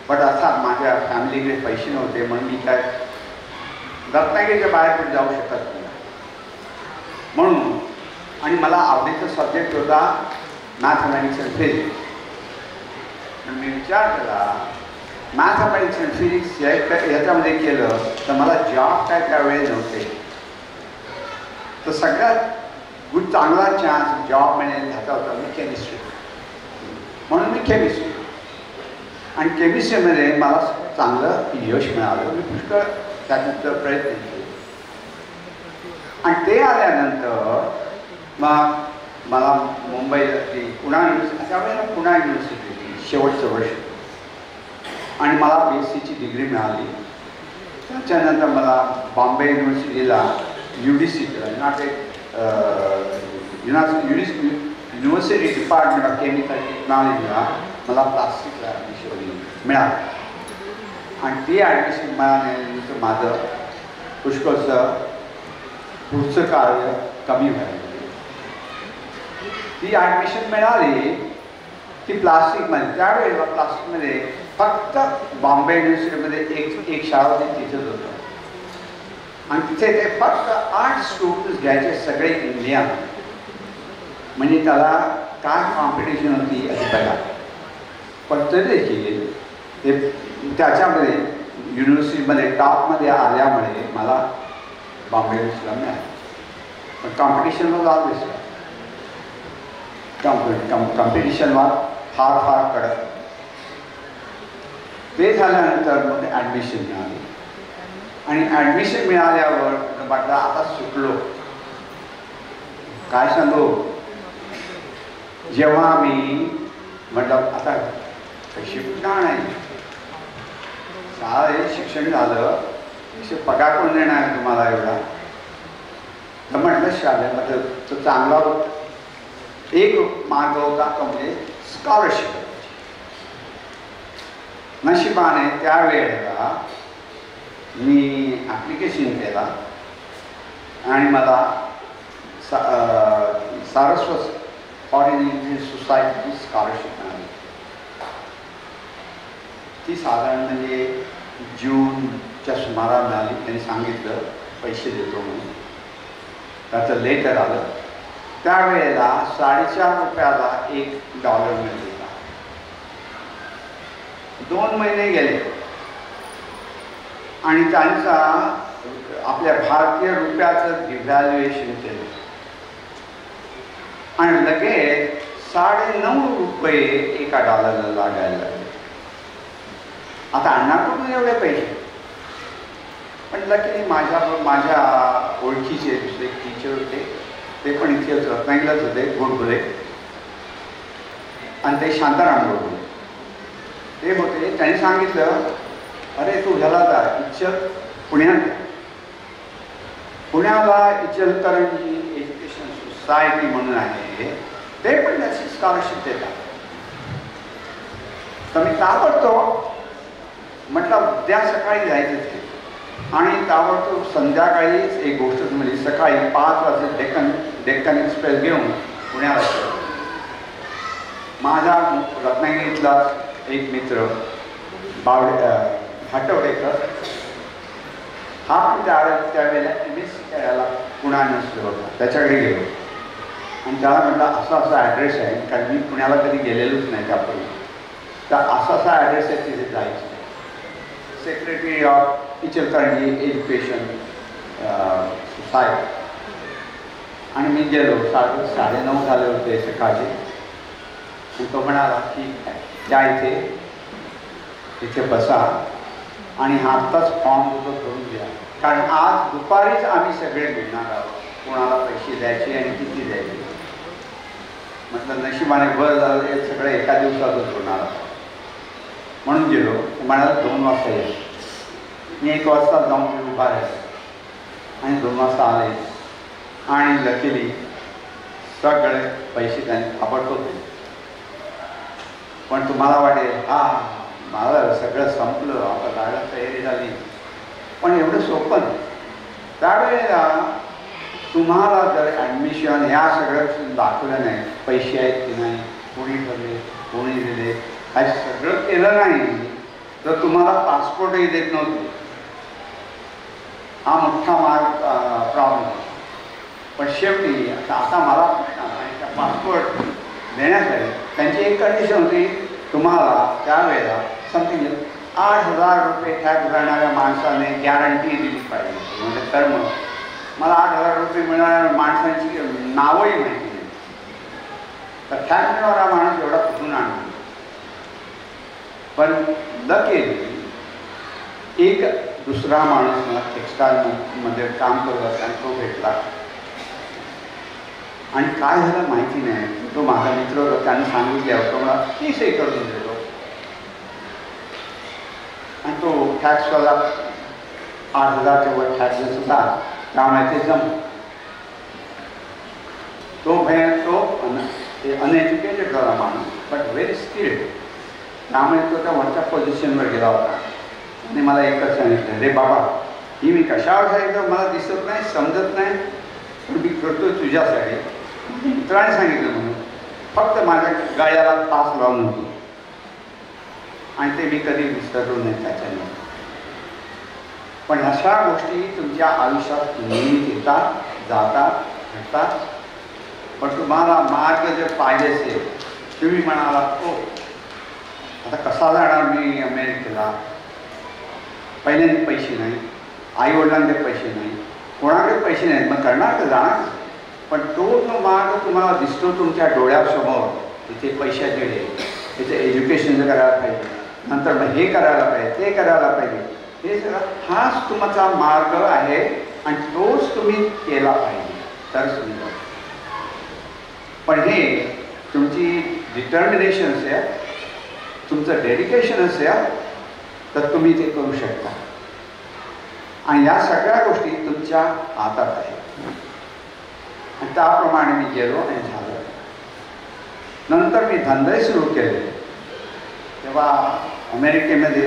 बट अर्थात माझ्या फॅमिलीकडे पैसे नव्हते म्हणून मी काय रत्नागिरीच्या बाहेर पण जाऊ शकत नाही. म्हणून आणि मला आवडीचा सब्जेक्ट होता मॅथमॅटिक्स अँड फिजिक्स. मी विचार केला मॅथमॅटिक्स अँड फिजिक्स ह्याच्यामध्ये केलं तर मला जॉब काय त्यावेळेस नव्हते. तर सगळ्यात चांगला चान्स जॉब मिळेल ह्याचा होता मी केमिस्ट्री. म्हणून मी केमिस्ट्री आणि केमिस्ट्रीमध्ये मला चांगलं यश मिळालं. मी पुष्कळ त्यानंतर प्रयत्न केले. आणि ते आल्यानंतर मग मला मुंबईला पुणा युनिव्हर्सिटी त्यावेळेला पुणा युनिव्हर्सिटी शेवटचं वर्ष आणि मला BSc डिग्री मिळाली. त्याच्यानंतर मला बॉम्बे युनिव्हर्सिटीला UDC university department of chemical टेक्नॉलॉजीला मला प्लास्टिकला ॲडमिशन मिळालं. आणि ती ॲडमिशन मिळाल्यानंतर माझं पुष्कळचं पुढचं कार्य कमी व्हायला. ती ॲडमिशन मिळाली ती प्लास्टिकमध्ये. त्यावेळेला प्लास्टिकमध्ये फक्त बॉम्बे युनिव्हर्सिटीमध्ये एक शाळा होती तिथंच होतं. आणि तिथे ते फक्त 8 स्टुडंट्स घ्यायचे सगळे इंडिया. म्हणजे त्याला काय कॉम्पिटिशन होती अशी बघा. पण तरी देखील ते त्याच्यामध्ये युनिव्हर्सिटीमध्ये टॉपमध्ये आल्यामुळे मला बॉम्बे युनिव्हर्सिटीला मिळालं. पण कॉम्पिटिशन was always कॉम्पिटिशन फार फार कडक. ते झाल्यानंतर मग ॲडमिशन मिळाली आणि ॲडमिशन मिळाल्यावर म्हटलं आता सुटलो. काय सांगू, जेव्हा मी म्हटलं आता कशी कुठं नाही, शाळेत शिक्षण झालं, पगार कोण देणार आहे तुम्हाला एवढा? तर म्हटलं शाळेमध्ये तो चांगला एक मार्ग होता तो म्हणजे स्कॉलरशिप. नशिबाने त्यावेळेला मी ॲप्लिकेशन केला आणि मला Saraswat foreign Indian society scholarship मिळाली. ती साधारण म्हणजे जूनच्या सुमारास मिळाली. त्यांनी सांगितलं पैसे देतो म्हणून. त्याचं लेटर आलं. त्यावेळेला 4.5 रुपयाला $1 मिळत होता. 2 महिने गेले आणि त्यांचा आपल्या भारतीय रुपयाचं डिव्हॅल्युएशन केलं आणि लगेच $9.5 एका डॉलरला लागायला लागले. आता आणणार कुठून एवढे पैसे? पण लकीने माझ्या ओळखीचे दुसरे टीचर होते, ते पण इथे रत्नागिरीलाच होते, गोडबोले, आणि ते शांताराम गोडबोले ते होते. त्यांनी सांगितलं, अरे तू ह्याला जा, पुण्याला इचलकरंजी एज्युकेशन सोसायटी म्हणून आहे, ते पण त्याची स्कॉलरशिप देतात. तर मी ताबडतोब म्हटलं उद्या सकाळी जायचं ते, आणि ताबडतोब संध्याकाळीच एक गोष्ट म्हणजे सकाळी 5 वाजता डेक्कन एक्सप्रेस घेऊन पुण्याला गेलो. माझा रत्नागिरीतला एक मित्र हाटवडेकर, हा पण त्यावेळेला MSc करायला पुण्याने सुरू होता, त्याच्याकडे गेलो आणि त्याला म्हटलं असा ॲड्रेस आहे, कारण मी पुण्याला कधी गेलेलोच नाही त्यापूर्वी. तर असा ॲड्रेस आहे, तिथे जायचं. Secretary of Ichalkaranji education society. आणि मी गेलो. 9:30 झाले होते सकाळचे. तो म्हणाला की या इथे बसा आणि आत्ताच फॉर्म तो भरून द्या, कारण आज दुपारीच आम्ही सगळे मिळणार आहोत, कोणाला पैसे द्यायचे आणि किती द्यायचे. म्हटलं नशिबाने बरं झालं, हे सगळं एका दिवसातच होणार म्हणून गेलो. म्हणाला 2 वाजता येईल. मी 1 वाजता जाऊन उभा राहिलो आणि 2 वाजता आले आणि लकीली सगळे पैसे त्यांनी ताबडतोब दिले. पण तुम्हाला वाटेल मला सगळं संपलं, आता जायला तयारी झाली, पण एवढं सोपं नाही. त्यावेळेला तुम्हाला जर ॲडमिशन ह्या सगळं दाखवलं नाही, पैसे आहेत की नाही, कोणी ठरले, कोणी दिले, हे सगळं केलं नाही तर तुम्हाला पासपोर्टही देत नव्हते. हा मोठा प्रॉब्लेम. पण शेवटी आता मला पासपोर्ट देण्यासाठी त्यांची एक कंडिशन होती, तुम्हाला त्यावेळेला समथिंग 8,000 रुपये टॅक्स भरणाऱ्या माणसाने गॅरंटी दिली पाहिजे. म्हणजे तर मग मला 8,000 रुपये मिळणाऱ्या माणसांची नावही माहिती नाही. तर टॅक्स मिळणारा माणूस एवढा कुठून आणला. पण लकीली एक दुसरा माणूस मला टेक्स्टाईलमध्ये काम करत असताना तो भेटला. आणि काय झालं माहिती नाही, तो माझा मित्र होता, त्याने सांगितले होतं मला 30 एकर देतो. आणि तो टॅक्सवाला 8,000च्या वर टॅक्स देत होता, त्यामुळे ते जमलं. तो अनएज्युकेटेड झाला माणूस, बट व्हेरी स्किल्ड. त्यामुळे तो त्या वरच्या पोझिशनवर गेला होता. आणि मला एकच सांगितलं, रे बाबा, ही मी कशावर सांगितलं मला दिसत नाही, समजत नाही, पण मी करतो तुझ्यासाठी. मित्राने सांगितलं म्हणून फक्त माझ्या गाड्याला तास लावून होती आणि ते मी कधी विसरलो नाही त्याच्याने. पण अशा गोष्टी तुमच्या आयुष्यात नेहमीच येतात, जातात, घडतात. पण तुम्हाला मार्ग जर पाहिजे असेल, तुम्ही म्हणाला हो आता कसा जाणार मी अमेरिकेला, पहिल्यांदा पैसे नाही, आईवडिलांकडे पैसे नाही, कोणाकडे पैसे नाहीत, मग करणार तर जाणार. पण तो मार्ग तुम्हाला दिसतो तुमच्या डोळ्यासमोर, तिथे पैशाचे तिथे एज्युकेशन करायला पाहिजे, नंतर मग हे करायला पाहिजे, ते करायला पाहिजे. हे सगळं हाच तुमचा मार्ग आहे आणि तोच तुम्ही केला पाहिजे तर सुंदर. पण हे तुमची डिटर्मिनेशन असेल, तुमचं डेडिकेशन असेल तर तुम्ही ते करू शकता. आणि या सगळ्या गोष्टी तुमच्या हातात आहेत. आणि त्याप्रमाणे मी गेलो आणि झालं. नंतर मी धंदे सुरू केले. तेव्हा अमेरिकेमध्ये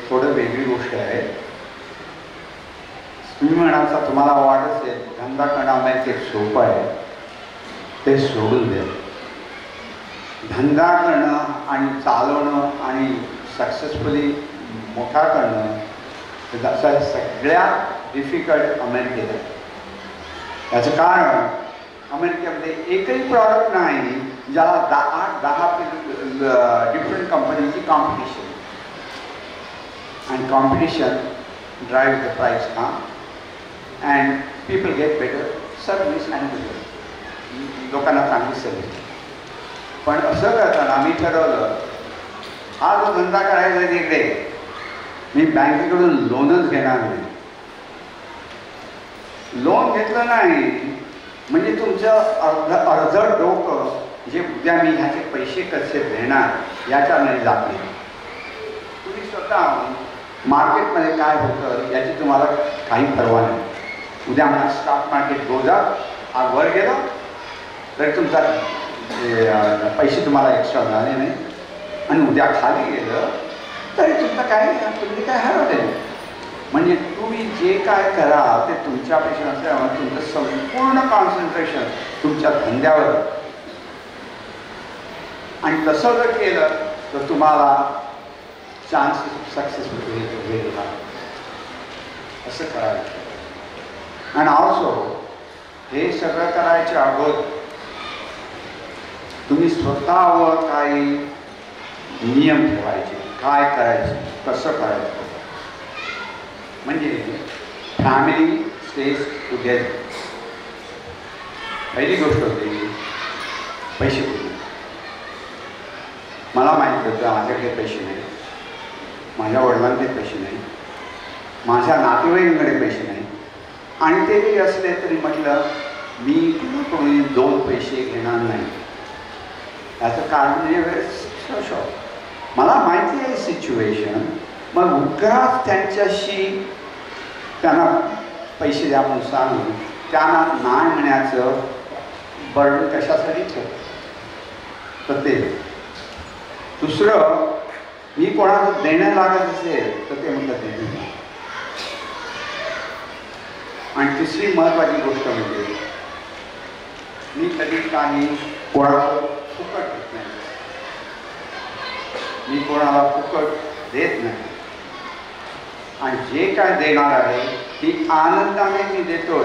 थोडं वेगळी गोष्ट आहे. तुम्ही म्हणाल तुम्हाला वाटत असेल धंदा करणं अमेरिकेत सोपं आहे, ते सोडून द्या. धंदा करणं आणि चालवणं आणि सक्सेसफुली मोठा करणं सगळ्यात डिफिकल्ट अमेरिकेत आहे. याचं कारण अमेरिकेमध्ये एकही प्रॉडक्ट नाही ज्याला 10 डिफरंट कंपनीची कॉम्पिटिशन. आणि competition drive the price and people get better service and लोकांना चांगली सर्व्हिस. पण असं करताना आम्ही ठरवलं हा जो धंदा करायचा आहे तिकडे मी बँकेकडून लोनच घेणार नाही. लोन घेतलं नाही म्हणजे तुमचं अर्ध डोकं जे उद्या मी ह्याचे पैसे कसे देणार याच्यामध्ये जात नाही. तुम्ही स्वतः मार्केटमध्ये काय होतं याची तुम्हाला काही पर्वा नाही. उद्या मला स्टॉक मार्केट गोजात आज वर गेलं तरी तुमचा पैसे तुम्हाला एक्स्ट्रा मिळाले नाही आणि उद्या खाली गेलं तरी तुमचं काय तुम्ही काय हरवले नाही. म्हणजे तुम्ही जे काय कराल ते तुमच्यापेक्षा असल्यामुळे तुमचं संपूर्ण कॉन्सन्ट्रेशन तुमच्या धंद्यावर. आणि तसं जर केलं तर तुम्हाला चान्सेस सक्सेसफुल भेटला असं करायला. आणि ऑल्सो हे सगळं करायच्या अगोदर तुम्ही स्वतःवर काही नियम ठेवायचे. काय करायचं, कसं करायचं. म्हणजे फॅमिली स्टेज टुगेदर. पहिली गोष्ट होती पैसे कुठे. मला माहीत होतं माझ्याकडे पैसे नाही, माझ्या वडिलांकडे पैसे नाही, माझ्या नातेवाईकांकडे पैसे नाही. आणि ते असले तरी म्हटलं मी कोणी 2 पैसे घेणार नाही. याचं कारण म्हणजे मला माहिती आहे सिच्युएशन. मग उग्रात त्यांना पैसे द्या म्हणून सांगून त्यांना नाही म्हणण्याचं बर्डन कशासाठी ठेवतं. तर ते दुसरं मी कोणाला देणं लागत असेल तर ते म्हणतात देणं. आणि तिसरी महत्त्वाची गोष्ट म्हणजे मी कधी काही कोणाला फुकट देत नाही. मी कोणाला फुकट देत नाही. आणि जे काय देणार आहे ती आनंदाने मी देतोय.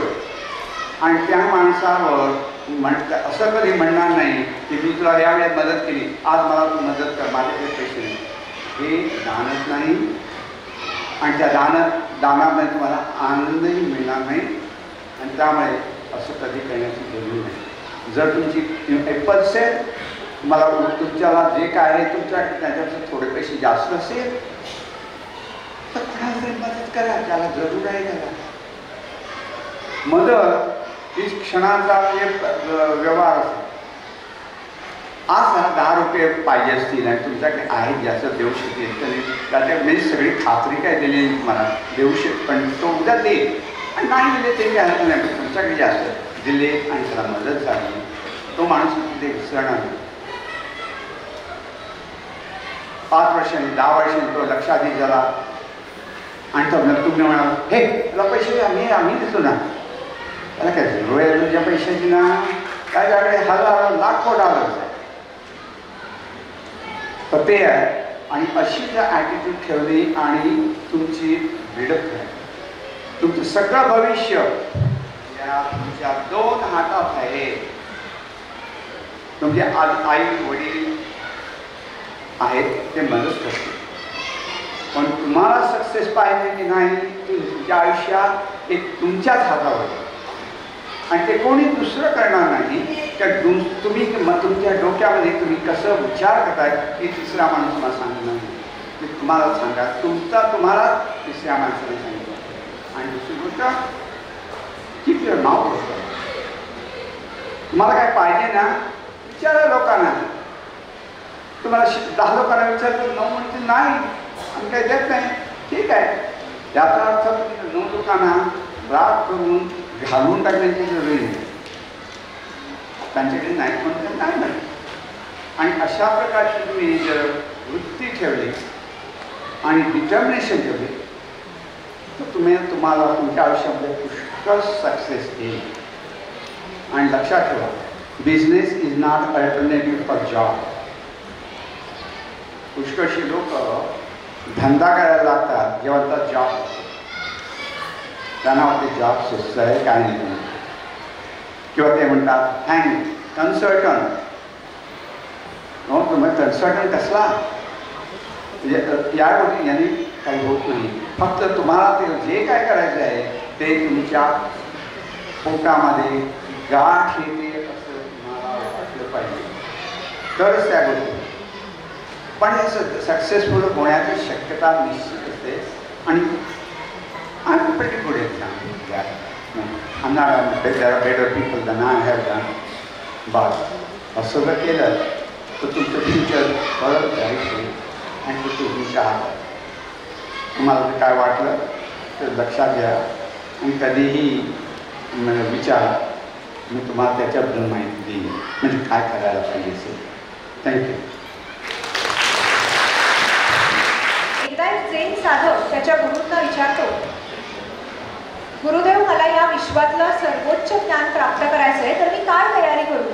आणि त्या माणसावर असं कधी म्हणणार नाही की मी तुला यावेळेस मदत केली, आज मला तू मदत कर, माझ्याकडे पैसे नाही. हे दानच नाही. आणि त्या दानामध्ये तुम्हाला आनंदही मिळणार नाही. आणि त्यामुळे असं कधी करण्याची गरज नाही. जर तुमची एपल असेल मला तुमच्याला जे काय आहे तुमच्याकडे त्याच्यापेक्षा थोडे पैसे जास्त असेल तर कोणाला मदत करा, त्याला जरूर आहे करा. मदत ही क्षणाचा व्यवहार असतो. आज 10 रुपये पाहिजे असतील आणि तुमच्याकडे आहेत जास्त देऊ शकेल तरी त्याच्यामध्ये सगळी खात्री काय दिली तुम्हाला देऊ शकते. पण तो उद्या देईल आणि नाही दिले ते काय हरकत नाही. तुमच्याकडे जास्त दिले आणि त्याला मदत झाली तो माणूस ते विसरणार नाही. 5 वर्षांनी 10 वर्षांनी तो लक्षात येईल झाला आणि तुम्ही म्हणाल हे तुला पैसे द्या, आम्ही देतो ना. त्याला काय जरूर आहे तुझ्या पैशाची ना. त्याच्याकडे हजारो लाखो डॉलर्स आहे. तर ते आहे. आणि अशी जर ॲटिट्यूड ठेवली आणि तुमची बिल्डअप आहे तुमचं सगळं भविष्य या तुमच्या 2 हातात आहे. तुमचे आई वडील आहेत ते मदत करते. पण तुम्हाला सक्सेस पाहिजे की नाही तुमच्या आयुष्यात एक तुमच्याच हातावर आणि ते कोणी दुसरं करणार नाही. तर तुम्ही तुमच्या डोक्यामध्ये तुम्ही कसं विचार करताय की तिसरा माणूस मला सांगणार नाही. तुम्हाला सांगा, तुम्हाला तिसऱ्या माणसाने सांगितलं. आणि दुसरी गोष्ट, कीप युअर माउथ ओपन. तुम्हाला काय पाहिजे ना, विचारा लोकांना. तुम्हाला 10 लोकांना विचारलं, 9 म्हणतील नाही आम्ही काही देत नाही, ठीक आहे. याचा अर्थ 9 लोकांना राग करून घालून टाकण्याची जरुरी नाही. त्यांच्याकडे नाही म्हणून नाही म्हणत. आणि अशा प्रकारची तुम्ही जर वृत्ती ठेवली आणि डिटर्मिनेशन ठेवली तर तुम्हाला तुमच्या आयुष्यामध्ये पुष्कळ सक्सेस येईल. आणि लक्षात ठेवा, business is not alternative for job. पुष्कळशी लोक धंदा करायला लागतात जेव्हा त्यांचा जॉब होतो. त्यांना वाटते जॉब सुस्त आहे, काय नाही. किंवा ते म्हणतात कन्सल्टंट. हो, तुम्ही कन्सल्टंट कसला, म्हणजे या गोष्टी यांनी काही होत नाही. फक्त तुम्हाला ते जे काय करायचं आहे ते तुमच्या पोटामध्ये गाठ येते असं तुम्हाला वाटलं पाहिजे, तरच त्या गोष्टी. पण हे सक्सेसफुल होण्याची शक्यता निश्चित असते. आणि I'm pretty good at that. I'm not there are better people than I have done. But असं जर केलं तर तुमचं फ्युचर बरंच जायचं आणि ते तुमच्या हातात. तुम्हाला जर काय वाटलं तर लक्षात घ्या आणि कधीही विचारा. मी तुम्हाला त्याच्याबद्दल माहिती देईन, म्हणजे काय करायला पाहिजे असेल. थँक्यू. एकदा एक जैन साधक त्याच्या गुरूंना विचारतो, गुरुदेव, मला या विश्वातलं सर्वोच्च ज्ञान प्राप्त करायचं आहे, तर मी काय तयारी करू,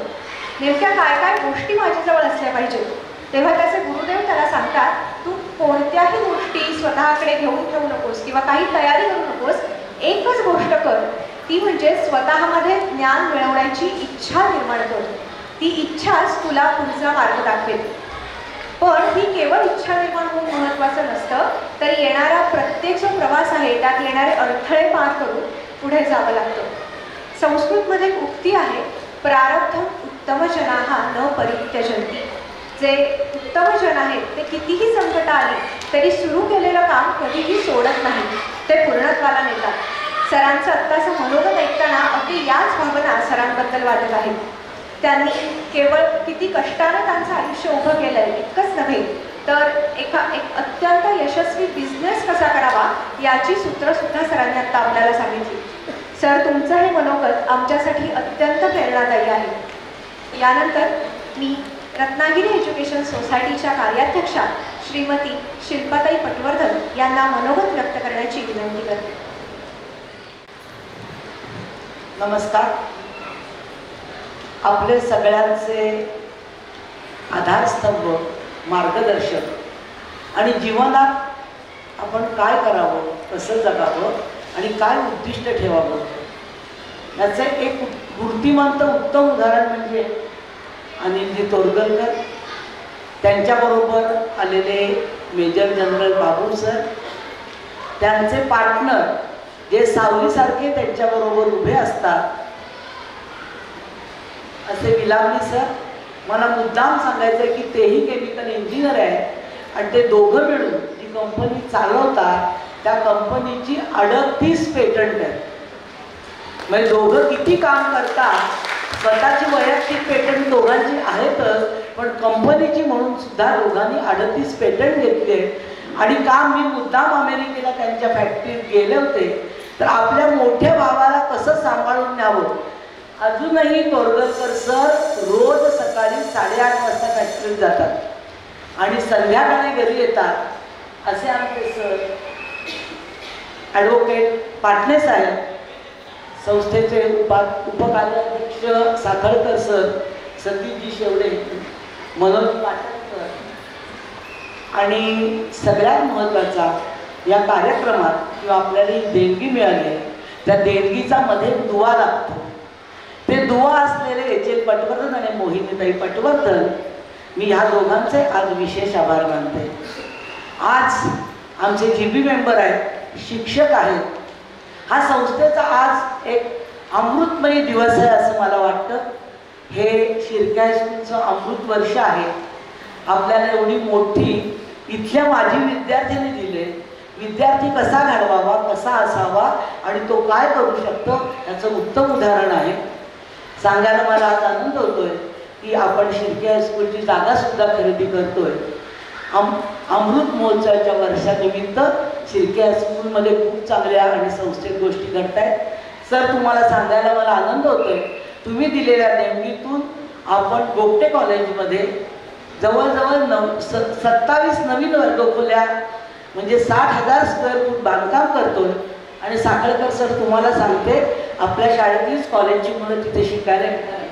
नेमक्या काय काय गोष्टी माझ्याजवळ असल्या पाहिजेत. तेव्हा त्याचे गुरुदेव त्याला सांगतात, तू कोणत्याही गोष्टी स्वतःकडे घेऊन ठेवू नकोस किंवा काही तयारी करू नकोस. एकच गोष्ट कर, ती म्हणजे स्वतःमध्ये ज्ञान मिळवण्याची इच्छा निर्माण कर. ती इच्छाच तुला पुढचा मार्ग दाखवेल. पण ही केवळ इच्छा निर्माण होऊन महत्त्वाचं नसतं, तर येणारा प्रत्येक जो प्रवास आहे त्यात येणारे अडथळे पार करून पुढे जावं लागतं. संस्कृतमध्ये एक उक्ती आहे, प्रारब्धम उत्तम जनाः न परित्यजन्ति. जे उत्तम जन आहेत ते कितीही संकट आली तरी सुरू केलेलं काम कधीही सोडत नाही, ते पूर्णत्वाला नेतात. सरांचं आत्ताचं मनोगत ऐकताना अगदी याच भावना सरांबद्दल वाटत आहेत. त्यांनी केवळ किती कष्टानं त्यांचं आयुष्य उभं केलं आहे इतकंच नव्हे, तर एक अत्यंत यशस्वी बिझनेस कसा करावा याची सूत्रंसुद्धा सरांनी आत्ता आपल्याला सांगितली. सर, तुमचं हे मनोगत आमच्यासाठी अत्यंत प्रेरणादायी आहे. यानंतर मी रत्नागिरी एज्युकेशन सोसायटीच्या कार्याध्यक्षा श्रीमती शिल्पाताई पटवर्धन यांना मनोगत व्यक्त करण्याची विनंती करते. नमस्कार. आपले सगळ्यांचे आधारस्तंभ, मार्गदर्शक आणि जीवनात आपण काय करावं, कसं जगावं आणि काय उद्दिष्ट ठेवावं याचे एक मूर्तिमंत उत्तम उदाहरण म्हणजे अनिलजी तोरगलकर. त्यांच्याबरोबर आलेले मेजर जनरल बाबू सर, त्यांचे पार्टनर जे सावलीसारखे त्यांच्याबरोबर उभे असतात असे विलामणी सर. मला मुद्दाम सांगायचं आहे की तेही केमिकल इंजिनियर आहे आणि ते दोघं मिळून जी कंपनी चालवतात त्या कंपनीची 38 पेटंट आहेत. म्हणजे दोघं किती काम करतात, स्वतःची वैयक्तिक पेटंट दोघांची आहेतच, पण कंपनीची म्हणून सुद्धा दोघांनी 38 पेटंट घेतले. आणि काम मी मुद्दाम अमेरिकेला त्यांच्या फॅक्टरीत गेले होते, तर आपल्या मोठ्या भावाला कसं सांभाळून न्यावं. अजूनही तोरगलकर सर रोज सकाळी 8:30 वाजता फॅक्टरीत जातात आणि संध्याकाळी घरी येतात. असे आमचे सर ॲडव्होकेट पाटणे साहेब, संस्थेचे उपकार्याध्यक्ष साखळकर सर, सतीशजी शेवडे, मनोज पाटण सर. आणि सगळ्यात महत्त्वाचा या कार्यक्रमात किंवा आपल्याला ही देणगी मिळाली आहे त्या देणगीचा मध्ये दुवा लागतो. ते दुवा असलेले एच.एल. पटवर्धन आणि मोहिनीताई पटवर्धन, मी ह्या दोघांचे आज विशेष आभार मानते. आज आमचे जी.बी. मेंबर आहेत, शिक्षक आहेत. हा संस्थेचा आज एक अमृतमयी दिवस आहे असं मला वाटतं. हे शिर्के हायस्कूलचं अमृत वर्ष आहे. आपल्याला एवढी मोठी इथल्या माजी विद्यार्थ्यांनी दिले. विद्यार्थी कसा घडवावा, कसा असावा आणि तो काय करू शकतो याचं उत्तम उदाहरण आहे. सांगायला मला आज आनंद होतोय की आपण शिर्के हायस्कूलची जागा सुद्धा खरेदी करतोय. अमृत महोत्सवाच्या वर्षानिमित्त शिर्के हायस्कूलमध्ये खूप चांगल्या आणि संस्थेत गोष्टी घडत आहेत. सर, तुम्हाला सांगायला मला आनंद होतोय, तुम्ही दिलेल्या देणगीतून आपण गोगटे कॉलेजमध्ये जवळजवळ 27 नवीन वर्गखोल्या म्हणजे 60,000 स्क्वेअर फूट बांधकाम करतोय. आणि साखळकर सर, तुम्हाला सांगते, आपल्या शाळेतलीच कॉलेजची मुलं तिथे शिकायला येणार आहे,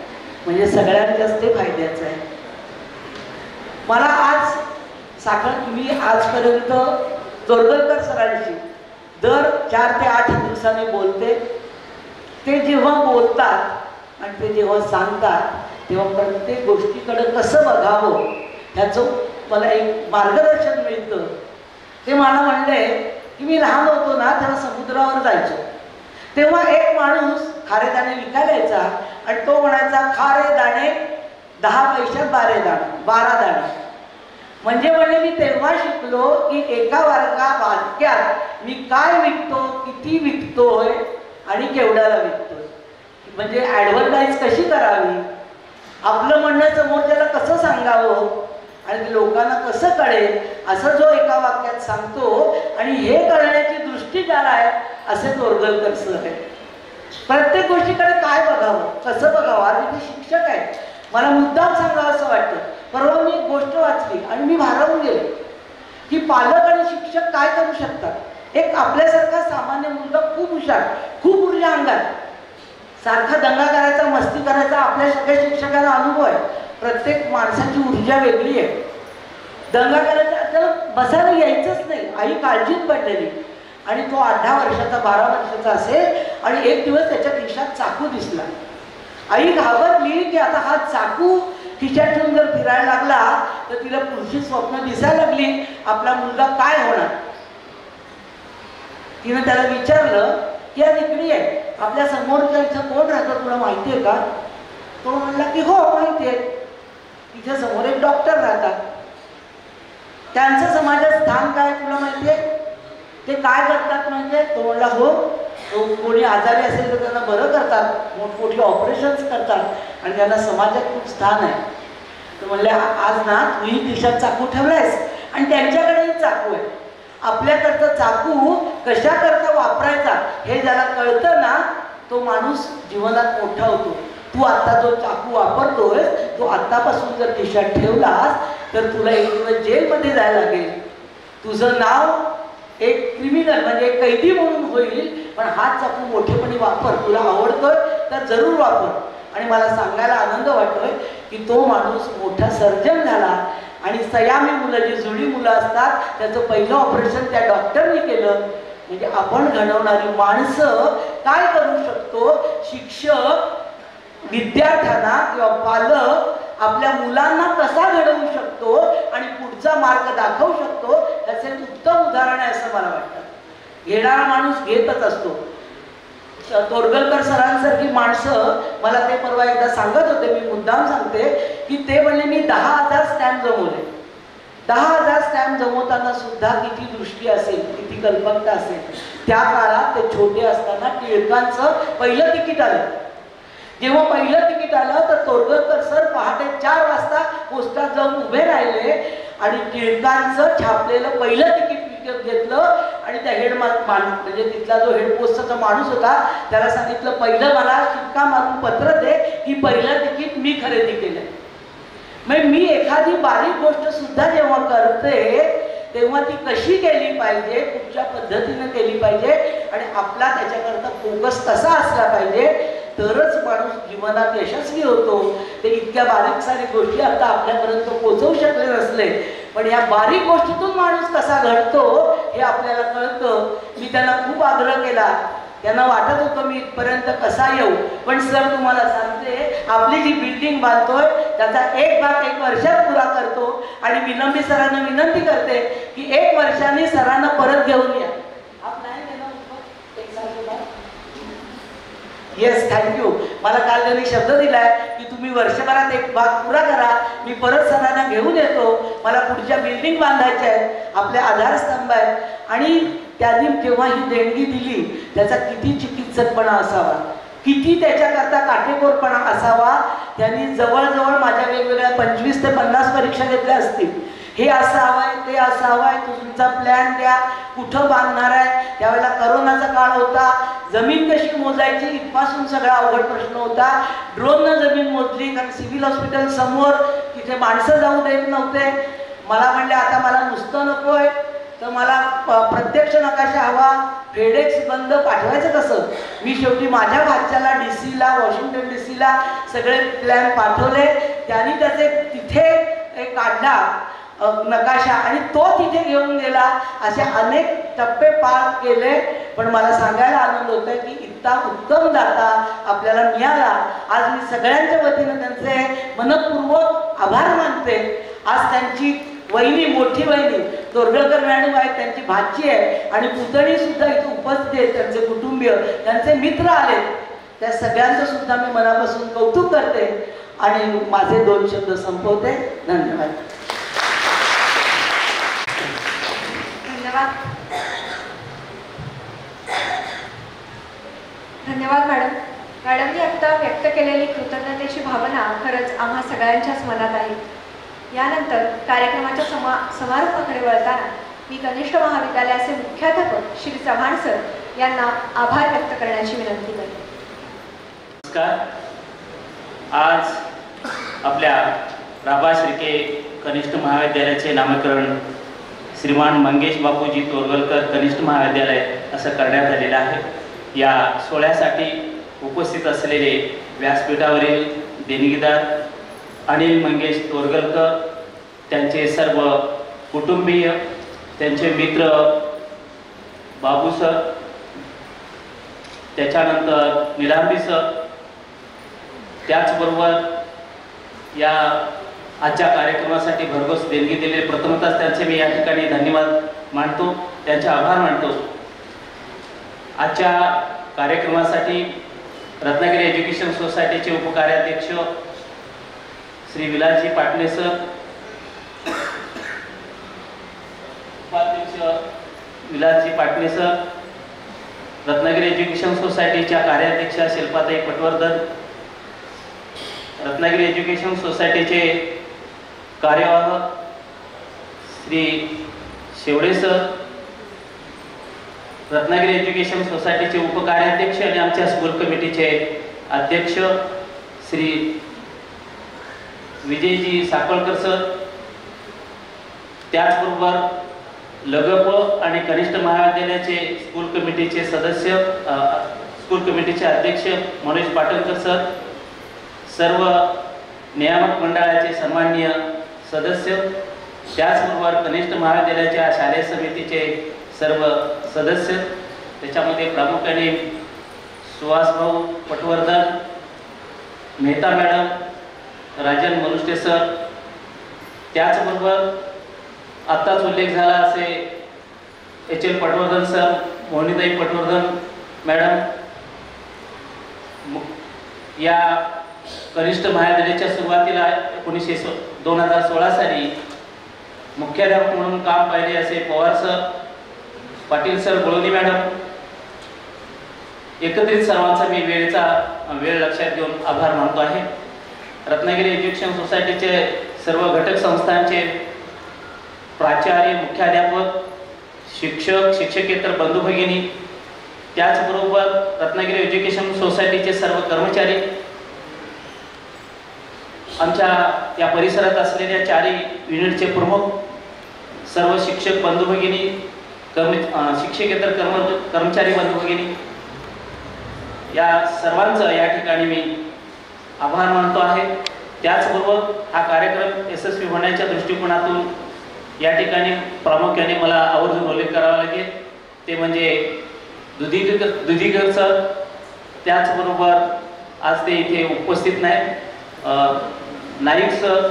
म्हणजे सगळ्यात जास्त फायद्याचं आहे. मला आज तुम्ही आजपर्यंत जोरगलकर सरांशी दर 4 ते 8 दिवसांनी बोलते. ते जेव्हा बोलतात आणि ते जेव्हा सांगतात तेव्हा प्रत्येक गोष्टीकडे कसं बघावं ह्याचं मला एक मार्गदर्शन मिळतं. ते मला म्हणले की मी लहान होतो ना तेव्हा समुद्रावर जायचो, तेव्हा एक माणूस खारे दाणे विकायला यायचा आणि तो म्हणायचा, खारे दाणे 10 पैशात 12 दाणे. म्हणजे मी तेव्हा शिकलो की एका वाक्यात मी काय विकतो, किती विकतोय आणि केवढ्याला विकतोय, म्हणजे ॲडव्हर्टाईज कशी करावी, आपलं म्हणणं समोरच्याला कसं सांगावं आणि लोकांना कसं कळेल, असं जो एका वाक्यात सांगतो. आणि हे कळण्याची दृष्टी ज्याला आहे असे जोरगलकर सर आहे. प्रत्येक गोष्टीकडे काय बघावं, कसं बघावं. आणि ते शिक्षक आहेत, मला मुद्दाम सांगावं असं वाटतं. परवा मी एक गोष्ट वाचली आणि मी भारावून गेले की पालक आणि शिक्षक काय करू शकतात. एक आपल्यासारखा सामान्य मुलगा खूप हुशार, खूप ऊर्जा अंगात, सारखा दंगा करायचा, मस्ती करायचा, आपल्या सगळ्या शिक्षकांना अनुभव आहे. प्रत्येक माणसाची ऊर्जा वेगळी आहे. दंगा करायचा तर बसायला यायचंच नाही, आई काळजीत पडलेली. आणि तो 8-10 वर्षाचा 12 वर्षाचा असेल आणि एक दिवस त्याच्या खिशात चाकू दिसला. आई घाबरली की आता हा चाकू खिशात ठेवून जर फिरायला लागला तर तिला पुढची स्वप्न दिसायला लागली, आपला मुलगा काय होणार. तिनं त्याला विचारलं की आज इकडे आहे, आपल्या समोरच्या इथं कोण राहतं तुला माहिती आहे का. तो म्हणला की हो माहिती आहे, इथे समोर एक डॉक्टर राहतात, त्यांचं समाजात स्थान काय तुला माहिती आहे, ते काय करतात म्हणजे. तो म्हणला हो, कोणी आजारी असेल तर त्यांना बरं करतात, मोठमोठी ऑपरेशन्स करतात आणि त्यांना समाजात खूप स्थान आहे. तर म्हणले आज ना तूही खिशात चाकू ठेवलायस आणि त्यांच्याकडेही चाकू आहे. आपल्याकडचा चाकू कशाकरता वापरायचा हे ज्याला कळतं ना तो माणूस जीवनात मोठा होतो. तू आता जो चाकू वापरतोय तो आत्तापासून जर खिशात ठेवलास तर तुला एक दिवस जेलमध्ये जायला लागेल. तुझं नाव एक क्रिमिनल म्हणजे एक कैदी म्हणून होईल, पण हाच चाकू मोठेपणी वापर, तुला आवडतोय तर जरूर वापर. आणि मला सांगायला आनंद वाटतोय की तो माणूस मोठा सर्जन झाला आणि सयामी मुलं जी जुळी मुलं असतात त्याचं पहिलं ऑपरेशन त्या डॉक्टरने केलं. म्हणजे आपण घडवणारी माणसं काय करू शकतो, शिक्षक विद्यार्थ्यांना किंवा पालक आपल्या मुलांना कसा घडवू शकतो आणि पुढचा मार्ग दाखवू शकतो याचे उत्तम उदाहरण आहे असं मला वाटतं. घेणारा माणूस घेतच असतो. तोरगलकर सरांसारखी माणसं मला ते परवा एकदा सांगत होते, मी मुद्दाम सांगते की ते म्हणले मी 10,000 स्टॅम्प जमवले. 10,000 स्टॅम्प जमवताना सुद्धा किती दृष्टी असेल, किती कल्पकता असेल. त्या काळात ते छोटे असताना टिळकांचं पहिलं तिकीट आलं. जेव्हा पहिलं तिकीट आलं तर तोरगलकर सर पहाटे 4 वाजता पोस्टात जाऊन उभे राहिले आणि टिळकांचं छापलेलं पहिलं तिकीट विकत घेतलं आणि त्या म्हणजे तिथला जो हेड पोस्टचा माणूस होता त्याला सांगितलं पहिलं मला शिक्का मारून पत्र दे की पहिलं तिकीट मी खरेदी केलंय. मग मी एखादी बारीक गोष्ट सुद्धा जेव्हा करते तेव्हा ती कशी केली पाहिजे, कुठच्या पद्धतीने केली पाहिजे आणि आपला त्याच्याकरता फोकस कसा असला पाहिजे तरच माणूस जीवनात यशस्वी होतो. ते इतक्या बारीक सारी गोष्टी आता आपल्यापर्यंत पोहोचवू शकले नसले, पण या बारीक गोष्टीतून माणूस कसा घडतो हे आपल्याला कळतं. मी त्यांना खूप आग्रह केला, त्यांना वाटत होतं मी इथपर्यंत कसा येऊ, पण सर तुम्हाला सांगते आपली जी बिल्डिंग बांधतोय त्याचा एक भाग 1 वर्षात पुरा करतो आणि विनंती सरांना विनंती करते की 1 वर्षांनी सरांना परत घेऊन या. Yes, thank you. मला काल त्यांनी शब्द दिलाय की तुम्ही तुम्ही वर्षभरात एक भाग पुरा करा, मी परत सरांना घेऊन येतो, मला पुढच्या बिल्डिंग बांधायच्या आहेत, आपले आधारस्तंभ आहेत. आणि त्यांनी जेव्हा ही देणगी दिली त्याचा किती चिकित्सकपणा असावा, किती त्याच्याकरता काटेकोरपणा असावा. त्यांनी जवळजवळ माझ्या वेगवेगळ्या 25 ते 50 परीक्षा घेतल्या असतील. हे असं हवंय, ते असं हवंय, तुमचा प्लॅन द्या, कुठं बांधणार आहे. त्यावेळेला करोनाचा काळ होता, जमीन कशी मोजायची इथपासून सगळा अवघड प्रश्न होता. ड्रोननं जमीन मोजली, कारण सिव्हिल हॉस्पिटल समोर तिथे माणसं जाऊ देत नव्हते. मला म्हणले आता मला नुसतं नकोय, तर मला प्रत्यक्ष नकाशा हवा. फेडेक्स बंद पाठवायचं कसं. मी शेवटी माझ्या भाच्याला DC-ला, वॉशिंग्टन DC-ला सगळे प्लॅन पाठवले. त्यांनी त्याचे तिथे एक काढला नकाशा आणि तो तिथे घेऊन गेला. असे अनेक टप्पे पार केले. पण मला सांगायला आनंद होत आहे की इतका उत्तम दाता आपल्याला मिळाला. आज मी सगळ्यांच्या वतीनं त्यांचे मनपूर्वक आभार मानते. आज त्यांची वहिनी, मोठी वहिनी तोरगळकर मॅडम आहेत, त्यांची भाची आहे आणि पुतणी सुद्धा इथे उपस्थित आहेत, त्यांचे कुटुंबीय, त्यांचे मित्र आले. त्या सगळ्यांचं सुद्धा मी मनापासून कौतुक करते आणि माझे 2 शब्द संपवते. धन्यवाद. धन्यवाद मॅडम. मॅडमनी आत्ता व्यक्त केलेली कृतज्ञतेची भावना खरंच आम्हा सगळ्यांच्याच मनात आहे. यानंतर कार्यक्रमाच्या समारोपाकडे वळताना मी कनिष्ठ महाविद्यालयाचे मुख्याध्यापक श्री चव्हाण सर यांना आभार व्यक्त करण्याची विनंती करते. नमस्कार. आज आपल्या राबा शिर्के कनिष्ठ महाविद्यालयाचे नामकरण श्रीमान मंगेश बापूजी तोरगलकर कनिष्ठ महाविद्यालय असं करण्यात आलेलं आहे. या सोहळ्यासाठी उपस्थित असलेले व्यासपीठावरील देणगीदार अनिल मंगेश तोरगलकर, त्यांचे सर्व कुटुंबीय, त्यांचे मित्र बाबू सर, त्याच्यानंतर निलांबी सर, त्याचबरोबर या आजच्या कार्यक्रमासाठी भरघोस देणगी दिलेले प्रथमतः त्यांचे मी या ठिकाणी धन्यवाद मानतो, त्यांचे आभार मानतो. आजच्या कार्यक्रमासाठी रत्नागिरी एज्युकेशन सोसायटीचे उपकार्याध्यक्ष श्री विलासजी पाटणे सर, उपाध्यक्ष विलासजी पाटणे सर, रत्नागिरी एज्युकेशन सोसायटीच्या कार्याध्यक्षा शिल्पाताई पटवर्धन, रत्नागिरी एज्युकेशन सोसायटीचे कार्यवाह श्री शेवडे सर, रत्नागिरी एज्युकेशन सोसायटीचे उपकार्याध्यक्ष आणि आमच्या स्कूल कमिटीचे अध्यक्ष श्री विजयजी साखळकर सर, त्याचबरोबर लगप आणि कनिष्ठ महाविद्यालयाचे स्कूल कमिटीचे सदस्य, स्कूल कमिटीचे अध्यक्ष मनोज पाटणकर सर, सर्व नियामक मंडळाचे सन्माननीय सदस्य, त्याचबरोबर कनिष्ठ महाविद्यालयाच्या शालेय समितीचे सर्व सदस्य, त्याच्यामध्ये प्रामुख्याने सुहासभाऊ पटवर्धन, मेहता मॅडम, राजन मनुष्टे सर, त्याचबरोबर आत्ताच उल्लेख झाला असे HL Patwardhan sir, Mohinitai Patwardhan madam, या कनिष्ठ महाविद्यालयाच्या सुरुवातीला 2016 साली मुख्याध्यापक म्हणून काम पाहिले असे Pawar sir, Patil sir, Golwani madam, एकत्रित सर्वांचा मी वेळ लक्षात घेऊन आभार मानतो आहे. रत्नागिरी एज्युकेशन सोसायटीचे सर्व घटक संस्थांचे प्राचार्य, मुख्याध्यापक, शिक्षक, शिक्षकेतर बंधू भगिनी, त्याचबरोबर रत्नागिरी एज्युकेशन सोसायटीचे सर्व कर्मचारी, आमच्या या परिसरात असलेल्या 4 युनिटचे प्रमुख, सर्व शिक्षक बंधू भगिनी, शिक्षकेतर कर्मचारी बंधू भगिनी, या सर्वांचं या ठिकाणी मी आभार मानतो आहे. त्याचबरोबर हा कार्यक्रम यशस्वी होण्याच्या दृष्टिकोनातून या ठिकाणी प्रामुख्याने मला आवर्जून उल्लेख करावा लागेल, ते म्हणजे दुधीकर सर, त्याचबरोबर आज ते इथे उपस्थित नाही, नाईक सर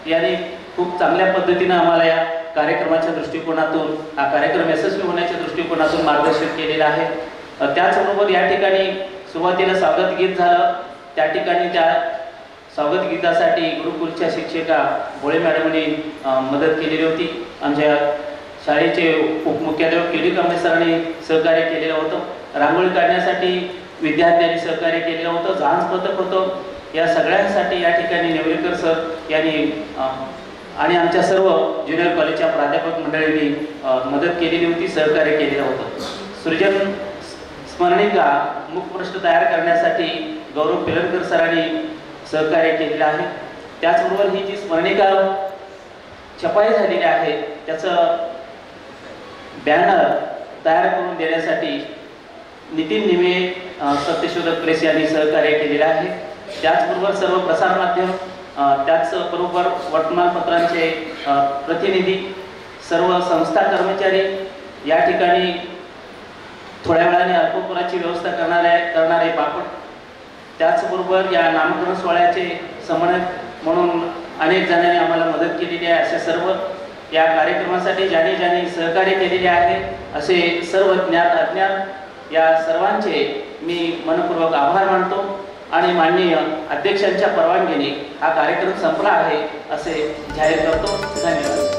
यांनी खूप चांगल्या पद्धतीनं आम्हाला या कार्यक्रमाच्या दृष्टिकोनातून, हा कार्यक्रम यशस्वी होण्याच्या दृष्टिकोनातून मार्गदर्शन केलेलं आहे. त्याचबरोबर या ठिकाणी सुरुवातीला स्वागत गीत झालं, त्या ठिकाणी त्या स्वागत गीतासाठी गुरुकुलच्या शिक्षिका भोळे मॅडमनी मदत केलेली होती. आमच्या शाळेचे उपमुख्याध्यापक के डी कांबळे सरांनी सहकार्य केलेलं होतं. रांगोळी काढण्यासाठी विद्यार्थ्यांनी सहकार्य केलेलं होतं. झांज पथक होतं. या सगळ्यांसाठी या ठिकाणी नेवरेकर सर यांनी आणि आमच्या सर्व ज्युनियर कॉलेजच्या प्राध्यापक मंडळींनी मदत केलेली होती, सहकार्य केलेलं होतं. सृजन स्मरणिका मुखपृष्ठ तयार करण्यासाठी गौरव पिलनकर सरांनी सहकार्य केलेलं आहे. त्याचबरोबर ही जी स्मरणिका छपाई झालेली आहे त्याचं बॅनर तयार करून देण्यासाठी नितीन निमे सत्यशोधक प्रेस यांनी सहकार्य केलेलं आहे. त्याचबरोबर सर्व प्रसारमाध्यम, त्याचबरोबर वर्तमानपत्रांचे प्रतिनिधी, सर्व संस्था कर्मचारी, या ठिकाणी थोड्या वेळाने अल्पोपहाराची व्यवस्था करणारे बापट, त्याचबरोबर या नामकरण सोहळ्याचे समन्वयक म्हणून अनेक जणांनी आम्हाला मदत केलेली आहे. असे सर्व या कार्यक्रमासाठी ज्यांनी सहकार्य केलेले आहे असे सर्व ज्ञात अज्ञात या सर्वांचे मी मनपूर्वक आभार मानतो आणि माननीय अध्यक्षांच्या परवानगीने हा कार्यक्रम संपला आहे असे जाहीर करतो. धन्यवाद.